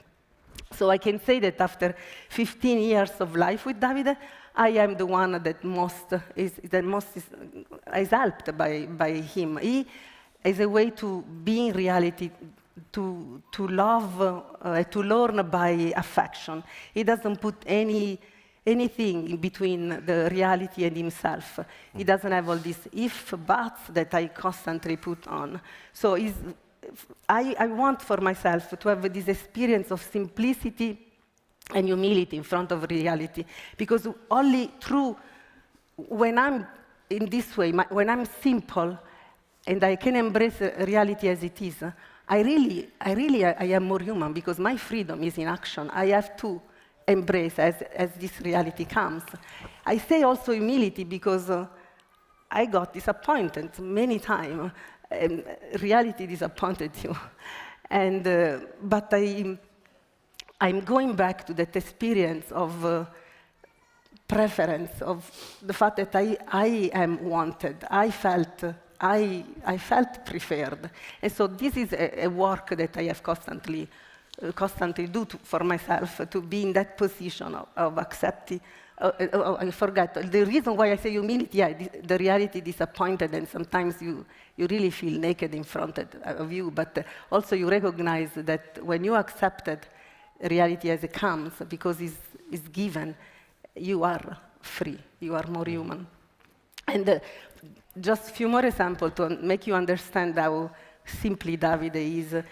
Speaker 5: So I can say that after 15 years of life with Davide, I am the one that is helped by him. He is a way to be in reality, to love, to learn by affection. He doesn't put anything in between the reality and himself. He doesn't have all these if, buts that I constantly put on. So I want for myself to have this experience of simplicity and humility in front of reality, because only through, when I'm in this way, when I'm simple and I can embrace reality as it is, I am more human, because my freedom is in action. I have to embrace as this reality comes. I say also humility because I got disappointed many times. And reality disappointed you. And, but I'm going back to that experience of preference, of the fact that I am wanted. I felt preferred. And so this is a work that I have constantly do for myself, to be in that position of accepting. I forgot. The reason why I say humility, the reality disappointed, and sometimes you really feel naked in front of you, but also you recognize that when you accepted reality as it comes, because it's given, you are free, you are more human. And just a few more examples to make you understand how simply Davide is.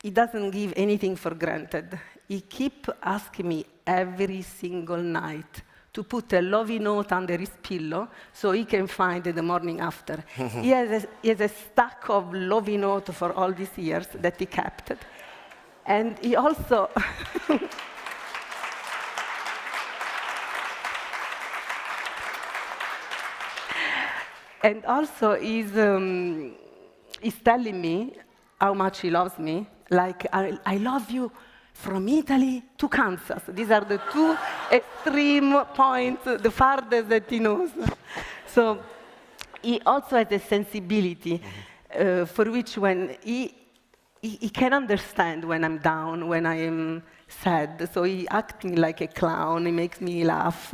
Speaker 5: He doesn't give anything for granted. He keeps asking me every single night to put a lovey note under his pillow so he can find it the morning after. He has a stack of lovey notes for all these years that he kept. And he also... and also he's telling me how much he loves me. Like, I love you from Italy to Kansas. These are the two extreme points, the farthest that he knows. So he also has a sensibility for which when he can understand when I'm down, when I am sad. So he acting like a clown, he makes me laugh.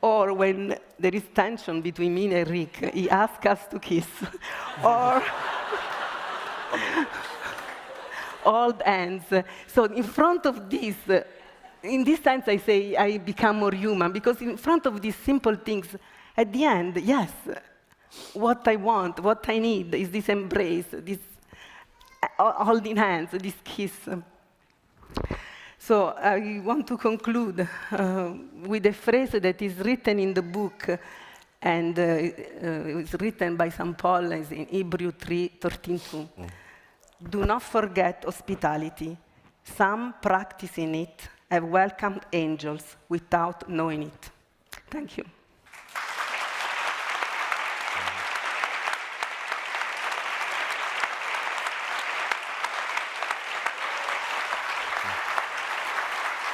Speaker 5: Or when there is tension between me and Rick, he asks us to kiss. Or old ends. So in front of this, in this sense I say I become more human, because in front of these simple things, at the end, yes, what I want, what I need is this embrace, this holding hands, this kiss. So I want to conclude with a phrase that is written in the book, and it's written by St. Paul, it's in Hebrew 3:13-2. Do not forget hospitality. Some practicing it have welcomed angels without knowing it. Thank you.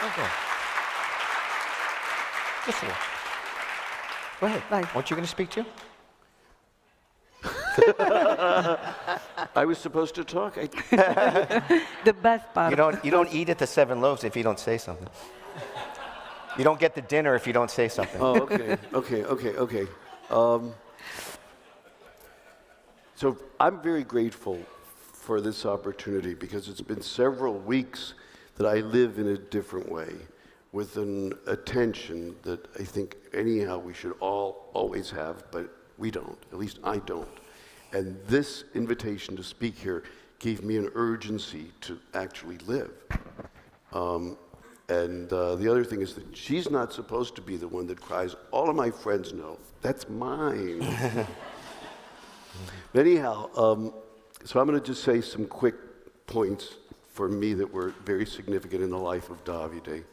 Speaker 1: Okay. Just a little. Go ahead.
Speaker 5: Bye.
Speaker 1: Weren't you going to speak too?
Speaker 2: I was supposed to talk.
Speaker 5: The best part.
Speaker 1: You don't eat at the 7 Loaves if you don't say something. You don't get the dinner if you don't say something.
Speaker 2: Oh, okay. So I'm very grateful for this opportunity, because it's been several weeks that I live in a different way, with an attention that I think anyhow we should all always have, but we don't. At least I don't. And this invitation to speak here gave me an urgency to actually live. And the other thing is that she's not supposed to be the one that cries. All of my friends know. That's mine. Anyhow, so I'm going to just say some quick points for me that were very significant in the life of Davide.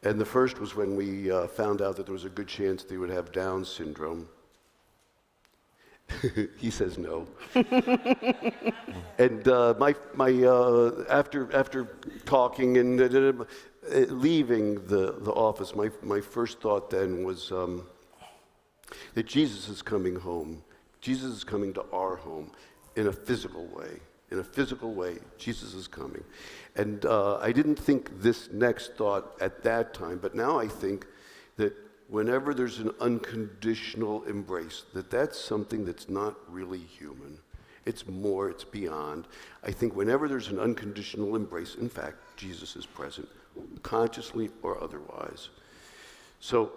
Speaker 2: And the first was when we found out that there was a good chance that he would have Down syndrome. He says no. And after talking and leaving the office, my first thought then was that Jesus is coming home. Jesus is coming to our home in a physical way. In a physical way, Jesus is coming. And I didn't think this next thought at that time, but now I think that whenever there's an unconditional embrace, that's something that's not really human. It's more, it's beyond. I think whenever there's an unconditional embrace, in fact, Jesus is present, consciously or otherwise. So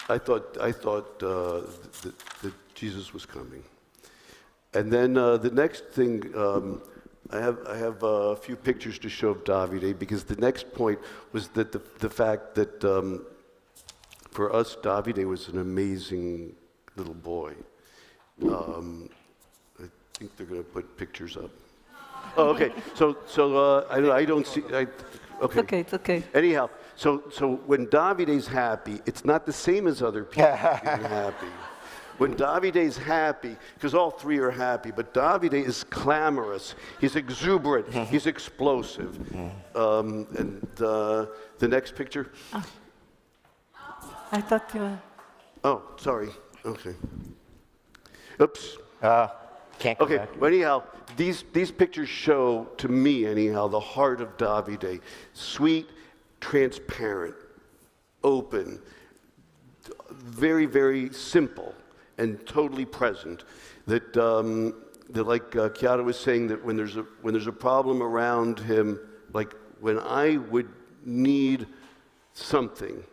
Speaker 2: I thought that Jesus was coming. And then the next thing, I have a few pictures to show of Davide, because the next point was that the fact that for us, Davide was an amazing little boy. I think they're going to put pictures up. Oh, okay. So I don't see. Okay.
Speaker 5: It's okay.
Speaker 2: Anyhow, so when Davide's happy, it's not the same as other people being happy. When Davide's happy, because all three are happy, but Davide is clamorous, he's exuberant, he's explosive. And the next picture.
Speaker 5: Oh. I thought you were...
Speaker 2: Oh, sorry. Okay. Oops.
Speaker 1: Can't go
Speaker 2: Okay,
Speaker 1: back.
Speaker 2: but anyhow, these pictures show, to me anyhow, the heart of Davide. Sweet, transparent, open, very, very simple, and totally present. That like Chiara was saying, that when there's a problem around him, like when I would need something,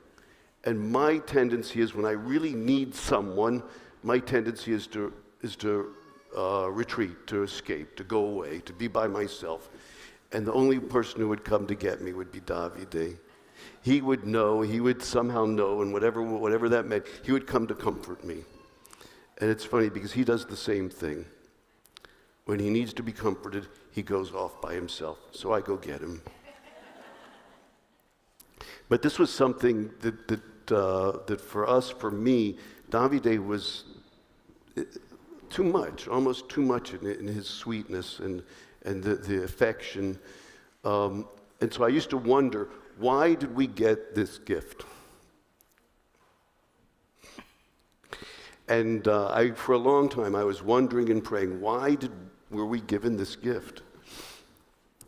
Speaker 2: and my tendency is, when I really need someone, my tendency is to retreat, to escape, to go away, to be by myself. And the only person who would come to get me would be Davide. He would know, he would somehow know, and whatever that meant, he would come to comfort me. And it's funny, because he does the same thing. When he needs to be comforted, he goes off by himself. So I go get him. But this was something that for us, for me, Davide was too much, almost too much in his sweetness and the affection. And And so I used to wonder, why did we get this gift? And for a long time, I was wondering and praying, were we given this gift?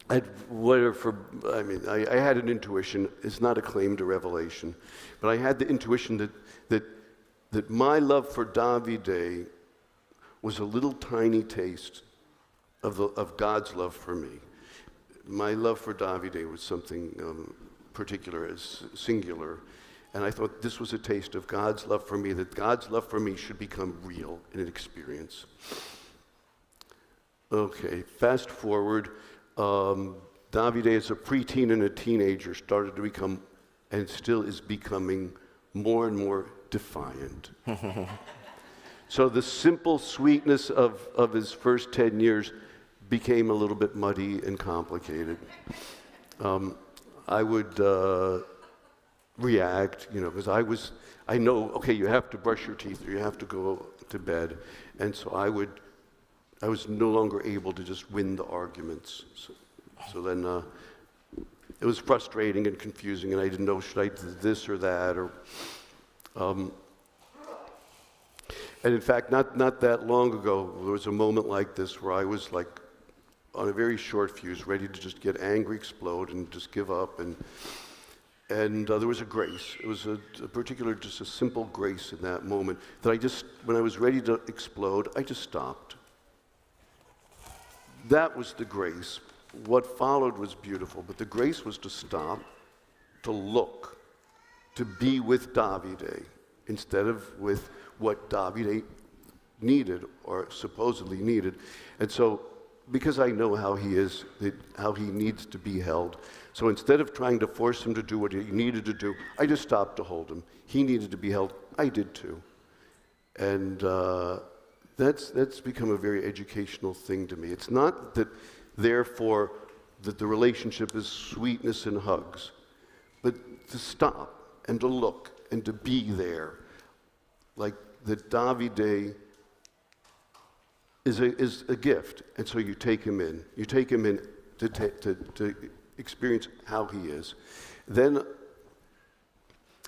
Speaker 2: I had an intuition. It's not a claim to revelation, but I had the intuition that my love for Davide was a little tiny taste of God's love for me. My love for Davide was something particular, as singular, and I thought this was a taste of God's love for me, that God's love for me should become real in an experience. Okay, fast forward. Davide, as a preteen and a teenager, started to become, and still is becoming, more and more defiant. So the simple sweetness of his first 10 years became a little bit muddy and complicated. I would react, because I know, okay, you have to brush your teeth or you have to go to bed. And so I was no longer able to just win the arguments. So then it was frustrating and confusing, and I didn't know, should I do this or that? And in fact, not that long ago, there was a moment like this where I was like on a very short fuse, ready to just get angry, explode, and just give up. And there was a grace. It was a particular, just a simple grace in that moment that when I was ready to explode, I just stopped. That was the grace. What followed was beautiful, but the grace was to stop, to look, to be with Davide instead of with what Davide needed or supposedly needed. And so, because I know how he is, how he needs to be held, so instead of trying to force him to do what he needed to do, I just stopped to hold him. He needed to be held. I did too. And that's become a very educational thing to me. It's not that, therefore, that the relationship is sweetness and hugs, but to stop and to look and to be there. Like that Davide is a gift, and so you take him in. You take him in to experience how he is. Then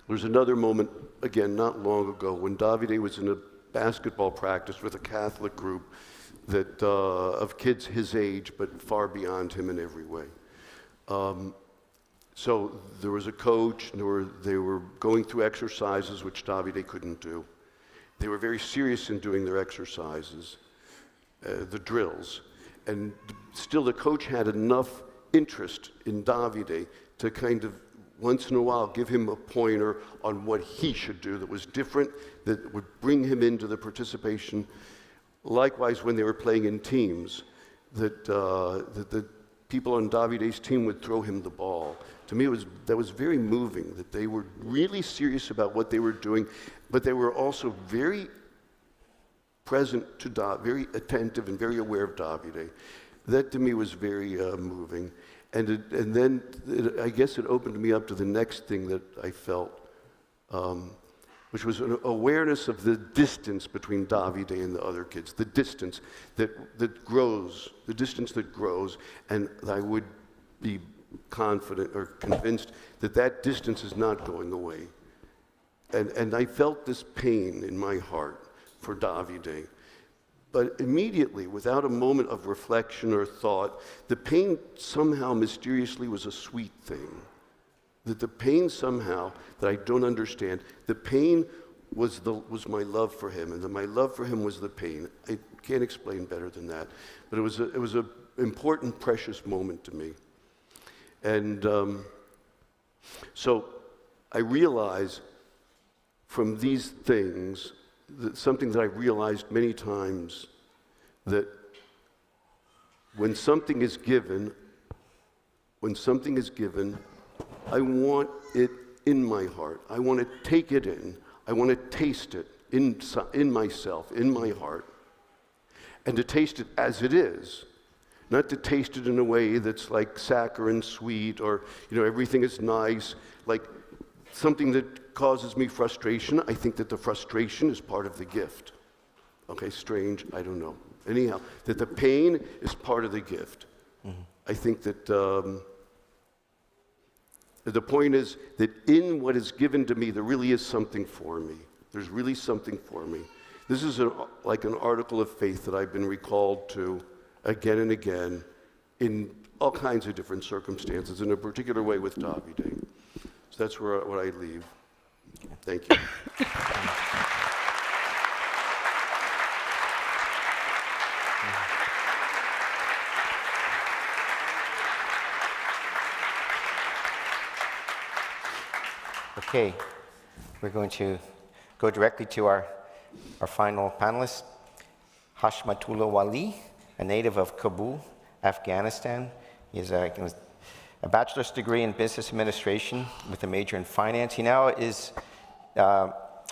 Speaker 2: there's another moment, again, not long ago, when Davide was in a basketball practice with a Catholic group that of kids his age, but far beyond him in every way. So there was a coach, and they were going through exercises which Davide couldn't do. They were very serious in doing their exercises, the drills, and still the coach had enough interest in Davide to kind of once in a while give him a pointer on what he should do that was different, that would bring him into the participation. Likewise, when they were playing in teams, that the people on Davide's team would throw him the ball. To me, that was very moving, that they were really serious about what they were doing, but they were also very present to very attentive and very aware of Davide. That to me was very moving. And then I guess it opened me up to the next thing that I felt, which was an awareness of the distance between Davide and the other kids, the distance that grows, the distance that grows, and I would be confident or convinced that distance is not going away. And I felt this pain in my heart for Davide. But immediately, without a moment of reflection or thought, the pain somehow mysteriously was a sweet thing. That the pain somehow, that I don't understand, the pain was my love for him, and that my love for him was the pain. I can't explain better than that. But it was an important, precious moment to me. And so I realize from these things, something that I realized many times, that when something is given, I want it in my heart. I want to take it in. I want to taste it in myself, in my heart, and to taste it as it is. Not to taste it in a way that's like saccharine sweet or, everything is nice, like something that causes me frustration. I think that the frustration is part of the gift. Okay, strange, I don't know. Anyhow, that the pain is part of the gift. Mm-hmm. I think that The point is that in what is given to me, there really is something for me. There's really something for me. This is like an article of faith that I've been recalled to again and again in all kinds of different circumstances, in a particular way with Tobin. So that's what I leave. Thank you.
Speaker 1: Okay, we're going to go directly to our final panelist, Hashmat Wali, a native of Kabul, Afghanistan. He has a bachelor's degree in business administration with a major in finance. He now is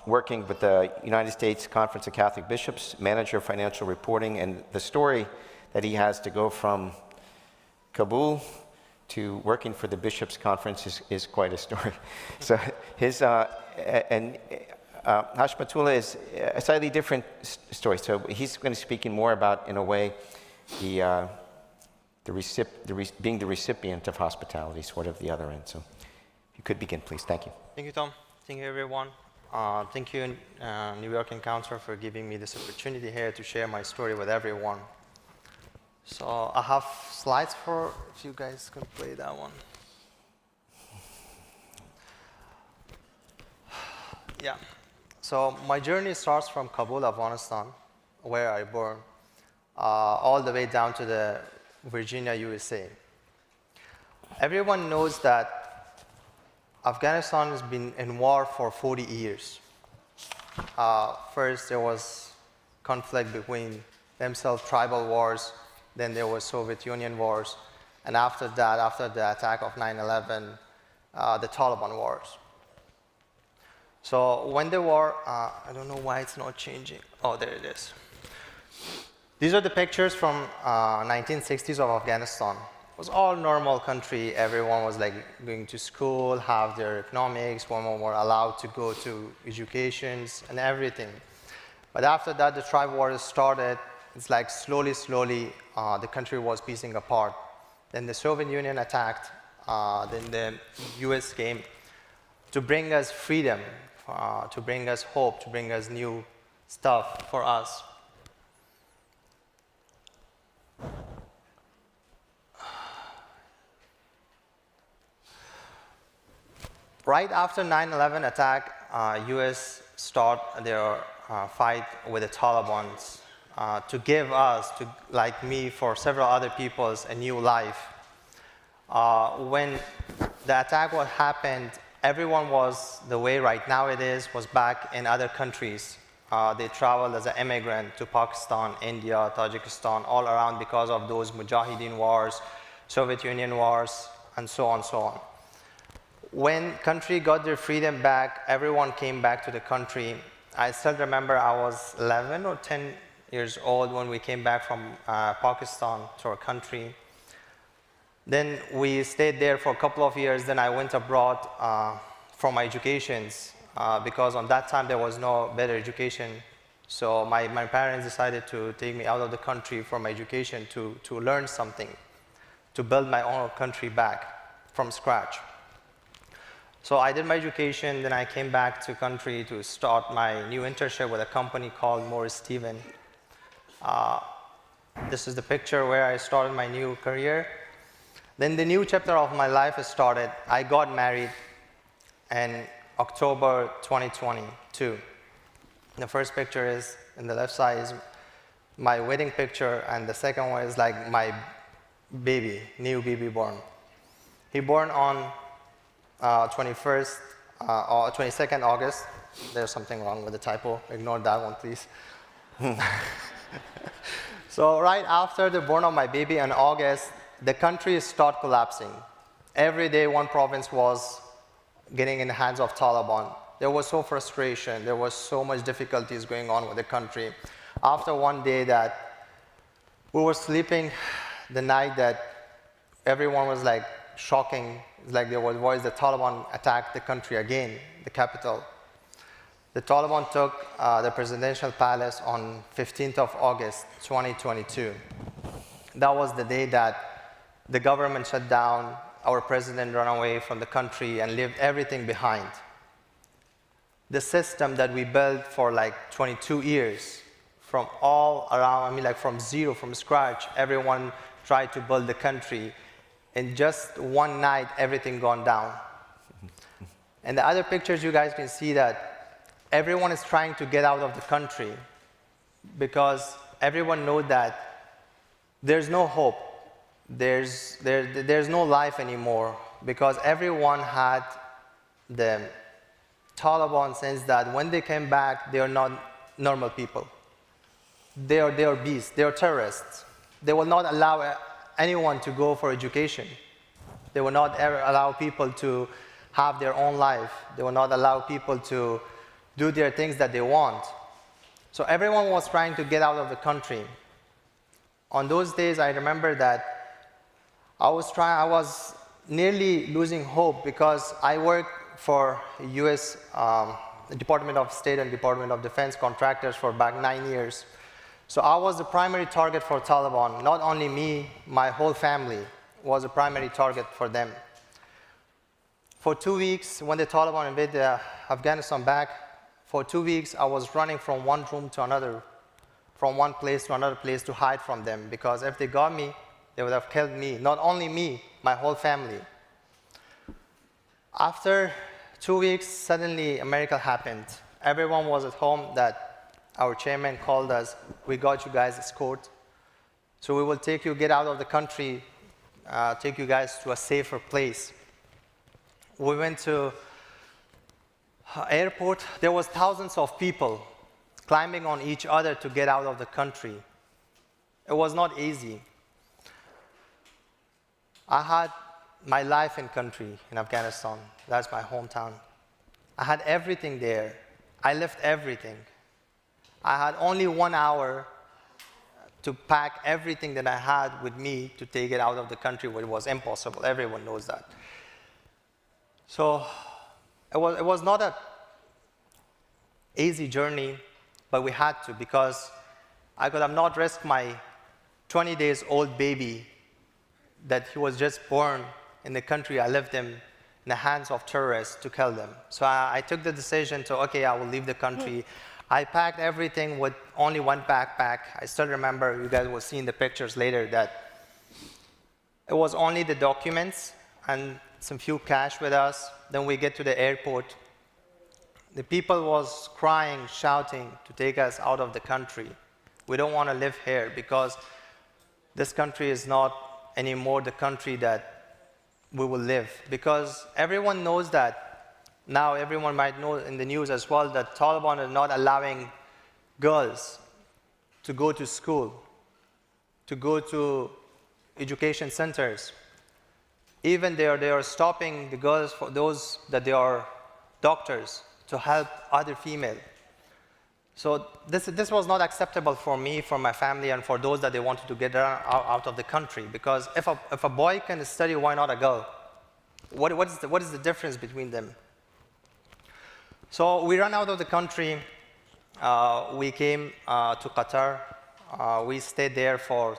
Speaker 1: working with the United States Conference of Catholic Bishops, manager of financial reporting, and the story that he has to go from Kabul to working for the Bishops' Conference is quite a story. So his, Hashmatullah is a slightly different story. So he's going to speak more about, in a way, being the recipient of hospitality, sort of the other end. So you could begin, please. Thank you.
Speaker 6: Thank you, Tom. Thank you, everyone. Thank you, New York Encounter, for giving me this opportunity here to share my story with everyone. So I have slides for, if you guys can play that one. Yeah. So my journey starts from Kabul, Afghanistan, where I born, all the way down to the Virginia, USA. Everyone knows that Afghanistan has been in war for 40 years. First, there was conflict between themselves, tribal wars. Then there was Soviet Union wars. And after that, after the attack of 9/11, the Taliban wars. So when the war, I don't know why it's not changing. Oh, there it is. These are the pictures from 1960s of Afghanistan. It was all normal country. Everyone was like going to school, have their economics, women were allowed to go to educations and everything. But after that, the tribal wars started. It's like slowly, the country was piecing apart. Then the Soviet Union attacked. Then the US came to bring us freedom, to bring us hope, to bring us new stuff for us. Right after 9/11 attack, US start their fight with the Taliban. To give us, like me, for several other peoples, a new life. When the attack happened, everyone was, the way right now it is, was back in other countries. They traveled as an immigrant to Pakistan, India, Tajikistan, all around because of those Mujahideen wars, Soviet Union wars, and so on, so on. When country got their freedom back, everyone came back to the country. I still remember I was 11 or 10 years old when we came back from Pakistan to our country. Then we stayed there for a couple of years. Then I went abroad for my educations because on that time there was no better education. So my parents decided to take me out of the country for my education to learn something, to build my own country back from scratch. So I did my education, then I came back to country to start my new internship with a company called Morris Stephen. This is the picture where I started my new career. Then the new chapter of my life has started. I got married in October 2022. The first picture is, in the left side is my wedding picture, and the second one is like my baby, new baby born. He born on 22nd August. There's something wrong with the typo. Ignore that one, please. So right after the born of my baby in August, the country started collapsing. Every day, one province was getting in the hands of Taliban. There was so frustration. There was so much difficulties going on with the country. After one day that we were sleeping, the night that everyone was like shocking, like there was voice, the Taliban attacked the country again, the capital. The Taliban took the presidential palace on 15th of August, 2022. That was the day that the government shut down, our president ran away from the country and left everything behind. The system that we built for like 22 years, from all around, I mean like from zero, from scratch, everyone tried to build the country. In just one night, everything gone down. And the other pictures, you guys can see that everyone is trying to get out of the country because everyone knows that there's no hope. There's no life anymore because everyone had the Taliban sense that when they came back, they are not normal people. They are beasts. They are terrorists. They will not allow anyone to go for education. They will not ever allow people to have their own life. They will not allow people to do their things that they want. So everyone was trying to get out of the country. On those days, I remember that I was nearly losing hope because I worked for U.S. Department of State and Department of Defense contractors for about 9 years. So I was the primary target for Taliban. Not only me, my whole family was a primary target for them. For 2 weeks, when the Taliban invaded Afghanistan back, for 2 weeks I was running from one room to another, from one place to another place to hide from them, because if they got me, they would have killed me. Not only me, my whole family. After 2 weeks, suddenly a miracle happened. Everyone was at home that our chairman called us, we got you guys escort. So we will take you, get out of the country, take you guys to a safer place. We went to airport. There was thousands of people climbing on each other to get out of the country. It was not easy. I had my life in country, in Afghanistan. That's my hometown. I had everything there. I left everything. I had only 1 hour to pack everything that I had with me to take it out of the country, where it was impossible. Everyone knows that. So it was not an easy journey, but we had to, because I could have not risked my 20 days old baby that he was just born in the country I lived in the hands of terrorists to kill them. So I took the decision to, okay, I will leave the country. I packed everything with only one backpack. I still remember, you guys will see in the pictures later, that it was only the documents and some few cash with us. Then we get to the airport. The people was crying, shouting to take us out of the country. We don't want to live here because this country is not anymore the country that we will live. Because everyone knows that, now everyone might know in the news as well, that Taliban are not allowing girls to go to school, to go to education centers. Even they are stopping the girls, for those that they are doctors, to help other female. So this was not acceptable for me, for my family, and for those that they wanted to get out of the country. Because if a boy can study, why not a girl? What is the difference between them? So we ran out of the country. We came to Qatar. We stayed there for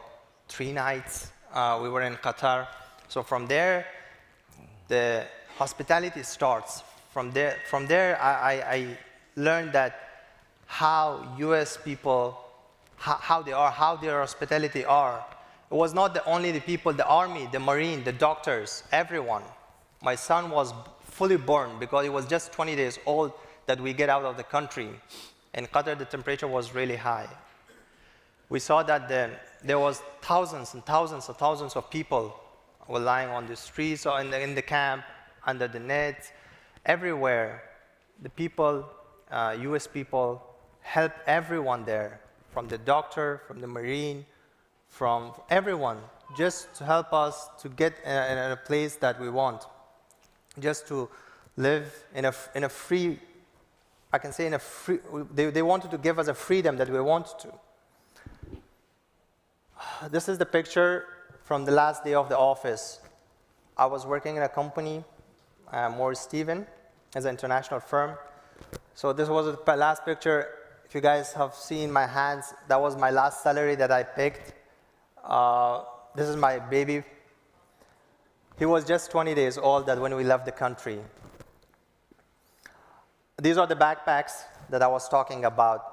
Speaker 6: 3 nights. We were in Qatar. So from there, the hospitality starts. From there, I learned that how U.S. people, how their hospitality are. It was not only the people, the army, the marine, the doctors, everyone. My son was fully born because he was just 20 days old that we get out of the country. In Qatar, the temperature was really high. We saw that there was thousands and thousands and thousands of people were lying on the streets or in the camp, under the nets, everywhere. The people, U.S. people, helped everyone there, from the doctor, from the marine, from everyone, just to help us to get in a place that we want, just to live in a free, I can say in a free, they wanted to give us a freedom that we want to. This is the picture from the last day of the office. I was working in a company, Morris Stephen, as an international firm. So this was the last picture. If you guys have seen my hands, that was my last salary that I picked. This is my baby. He was just 20 days old that when we left the country. These are the backpacks that I was talking about.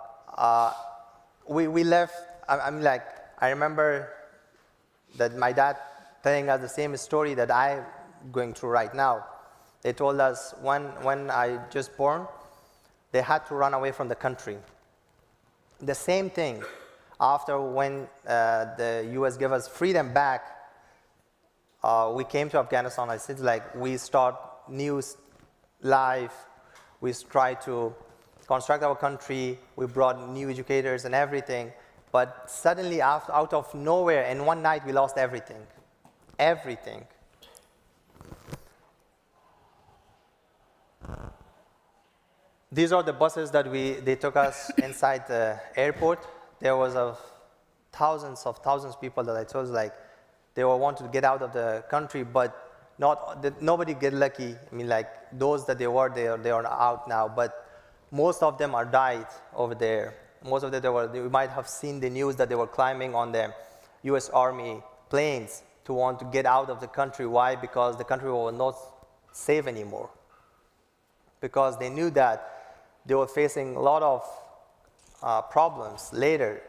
Speaker 6: We left, I remember that my dad telling us the same story that I'm going through right now. They told us when I just born, they had to run away from the country. The same thing after when the US gave us freedom back, we came to Afghanistan. I said, like, we start new life. We try to construct our country. We brought new educators and everything. But suddenly, out of nowhere, in one night, we lost everything. Everything. These are the buses that they took us inside the airport. There was thousands of people that I told, like, they all wanted to get out of the country, but nobody get lucky. I mean, like, those that they are out now, but most of them are died over there. Most of them, you might have seen the news that they were climbing on the US Army planes to want to get out of the country. Why? Because the country was not safe anymore. Because they knew that they were facing a lot of problems later,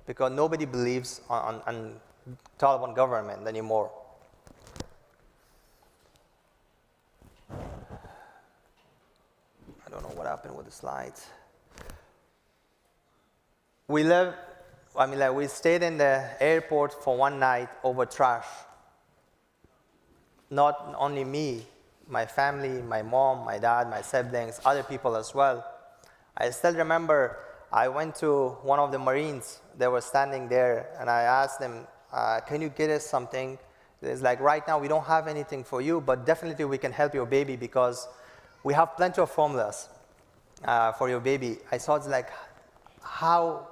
Speaker 6: because nobody believes on Taliban government anymore. I don't know what happened with the slides. We stayed in the airport for one night over trash. Not only me, my family, my mom, my dad, my siblings, other people as well. I still remember I went to one of the Marines. They were standing there, and I asked them, can you get us something? It's like, right now we don't have anything for you, but definitely we can help your baby because we have plenty of formulas for your baby. I saw it's like how,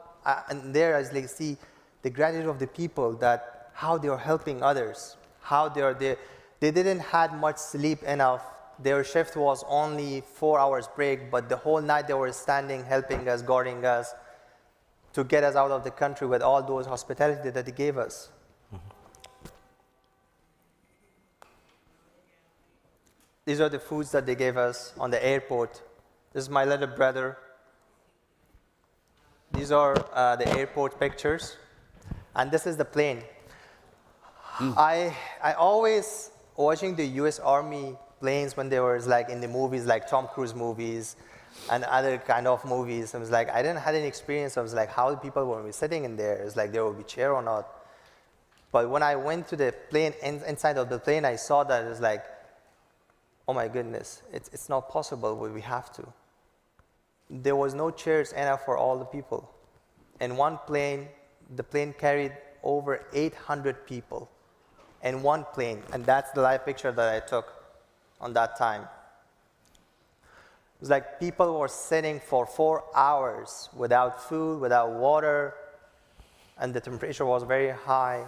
Speaker 6: and there I like see the gratitude of the people, that how they are helping others, how they didn't had much sleep enough. Their shift was only 4 hours break, but the whole night they were standing, helping us, guarding us, to get us out of the country with all those hospitality that they gave us. These are the foods that they gave us on the airport. This is my little brother. These are the airport pictures. And this is the plane. I always, watching the US Army planes when they were like in the movies, like Tom Cruise movies and other kind of movies, I was like, I didn't have any experience. I was like, how the people were sitting in there? It's like there will be chair or not. But when I went to the plane, inside of the plane, I saw that it was like, oh my goodness, it's not possible, but we have to. There was no chairs enough for all the people. In one plane, the plane carried over 800 people in one plane, and that's the live picture that I took on that time. It was like people were sitting for 4 hours without food, without water, and the temperature was very high,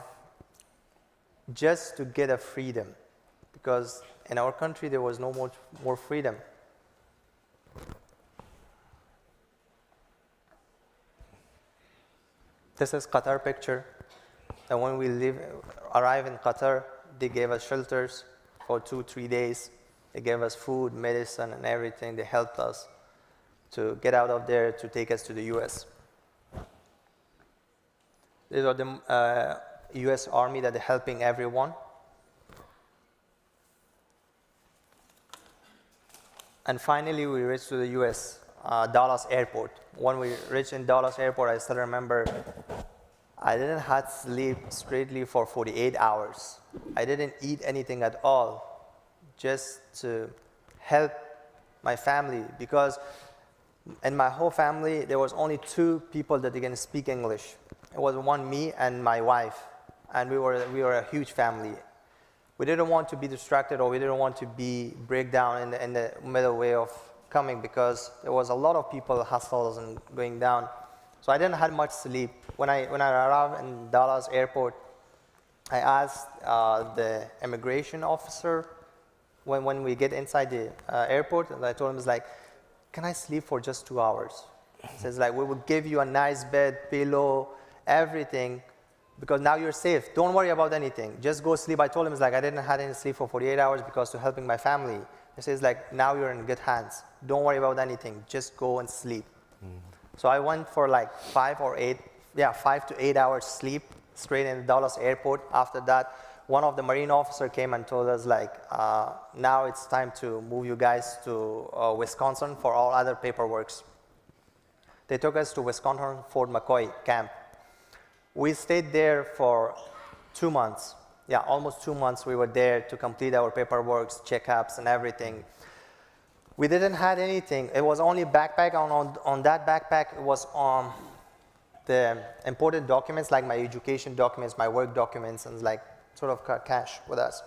Speaker 6: just to get a freedom, because in our country there was no more freedom. This is Qatar picture. And when we arrived in Qatar, they gave us shelters for 2-3 days. They gave us food, medicine, and everything. They helped us to get out of there, to take us to the US. These are the US Army that are helping everyone. And finally, we reached to the US, Dallas Airport. When we reached in Dallas Airport, I still remember I didn't have sleep straightly for 48 hours. I didn't eat anything at all, just to help my family, because in my whole family, there was only 2 people that can speak English. It was one, me and my wife, and we were a huge family. We didn't want to be distracted, or we didn't want to break down in the middle way of coming, because there was a lot of people, hustles and going down. So I didn't have much sleep. When I arrived in Dallas Airport, I asked the immigration officer when we get inside the airport, and I told him, like, can I sleep for just 2 hours? He says, like, we will give you a nice bed, pillow, everything, because now you're safe. Don't worry about anything. Just go sleep. I told him, it's like, I didn't have any sleep for 48 hours because to helping my family. He says, like, now you're in good hands. Don't worry about anything. Just go and sleep. So I went for like 5 to 8 hours sleep straight in the Dallas airport. After that, one of the Marine officers came and told us, like, now it's time to move you guys to Wisconsin for all other paperwork. They took us to Wisconsin Fort McCoy camp. We stayed there for 2 months. Yeah, almost 2 months we were there to complete our paperwork, checkups, and everything. We didn't have anything. It was only backpack. On that backpack, it was the important documents, like my education documents, my work documents, and like sort of cash with us.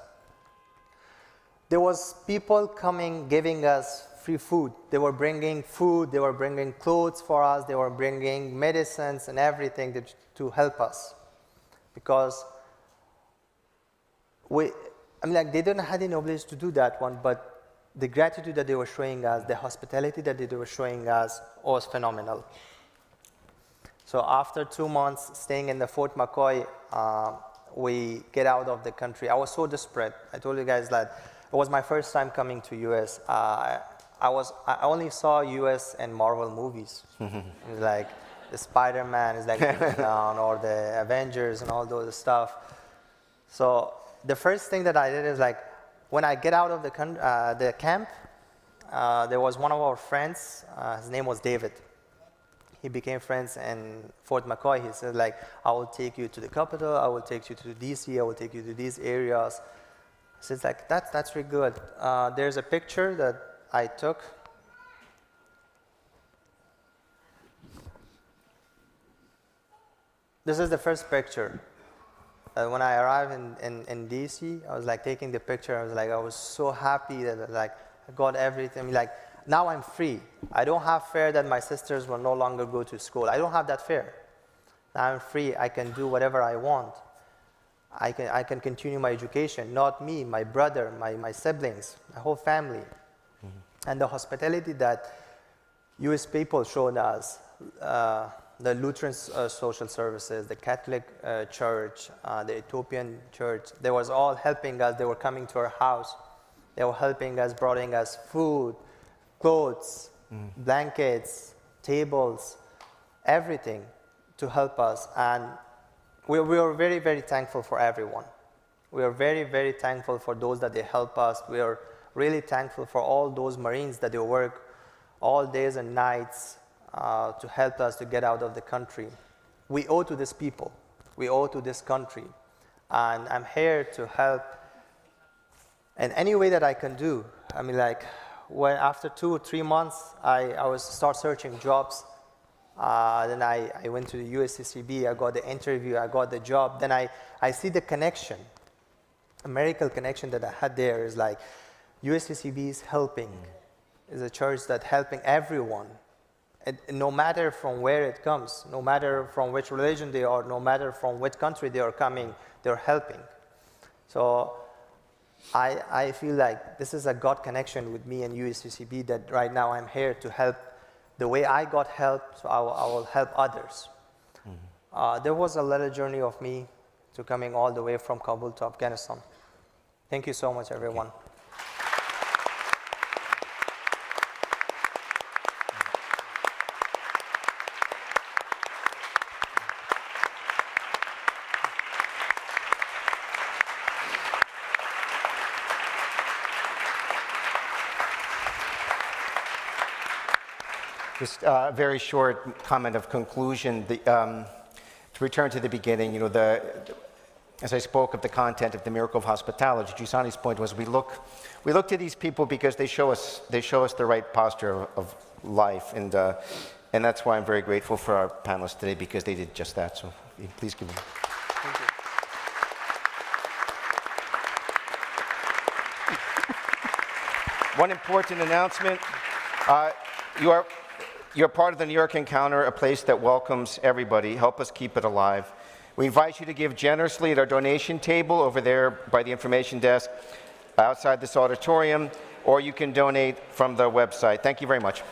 Speaker 6: There was people coming, giving us free food. They were bringing food, they were bringing clothes for us, they were bringing medicines and everything to help us. Because they didn't have any obligation to do that one, but the gratitude that they were showing us, the hospitality that they were showing us was phenomenal. So after 2 months staying in the Fort McCoy, we get out of the country. I was so desperate. I told you guys that it was my first time coming to US. I only saw US and Marvel movies. It's like the Spider-Man is like down, or the Avengers and all those stuff. So the first thing that I did is, like, when I get out of the camp, there was one of our friends. His name was David. He became friends in Fort McCoy. He said, like, I will take you to the capital, I will take you to DC, I will take you to these areas. So it's like, that's really good. There's a picture that I took. This is the first picture. When I arrived in DC, I was like taking the picture. I was so happy that, like, I got everything. Like, now I'm free. I don't have fear that my sisters will no longer go to school. I don't have that fear. Now I'm free. I can do whatever I want. I can continue my education. Not me, my brother, my siblings, my whole family. And the hospitality that U.S. people showed us, the Lutheran social services, the Catholic church, the Ethiopian church, they was all helping us. They were coming to our house. They were helping us, bringing us food, clothes, blankets, tables, everything to help us. And we were very, very thankful for everyone. We are very, very thankful for those that they help us. We are really thankful for all those Marines that they work all days and nights to help us to get out of the country. We owe to these people. We owe to this country. And I'm here to help in any way that I can do. I mean, like, when after 2 or 3 months, I was start searching jobs. Then I went to the USCCB. I got the interview. I got the job. Then I see the connection, a miracle connection that I had there. Is like USCCB is helping. Is a church that helping everyone, and no matter from where it comes, no matter from which religion they are, no matter from which country they are coming, they're helping. So I feel like this is a God connection with me and USCCB, that right now I'm here to help the way I got help, so I will help others. There was a little journey of me to coming all the way from Kabul to Afghanistan. Thank you so much, everyone.
Speaker 1: Just a very short comment of conclusion. To return to the beginning, you know, as I spoke of the content of the miracle of hospitality, Giussani's point was we look to these people because they show us the right posture of life, and that's why I'm very grateful for our panelists today, because they did just that. So please give them.
Speaker 6: Thank you.
Speaker 1: One important announcement. You're part of the New York Encounter, a place that welcomes everybody. Help us keep it alive. We invite you to give generously at our donation table over there by the information desk outside this auditorium, or you can donate from the website. Thank you very much.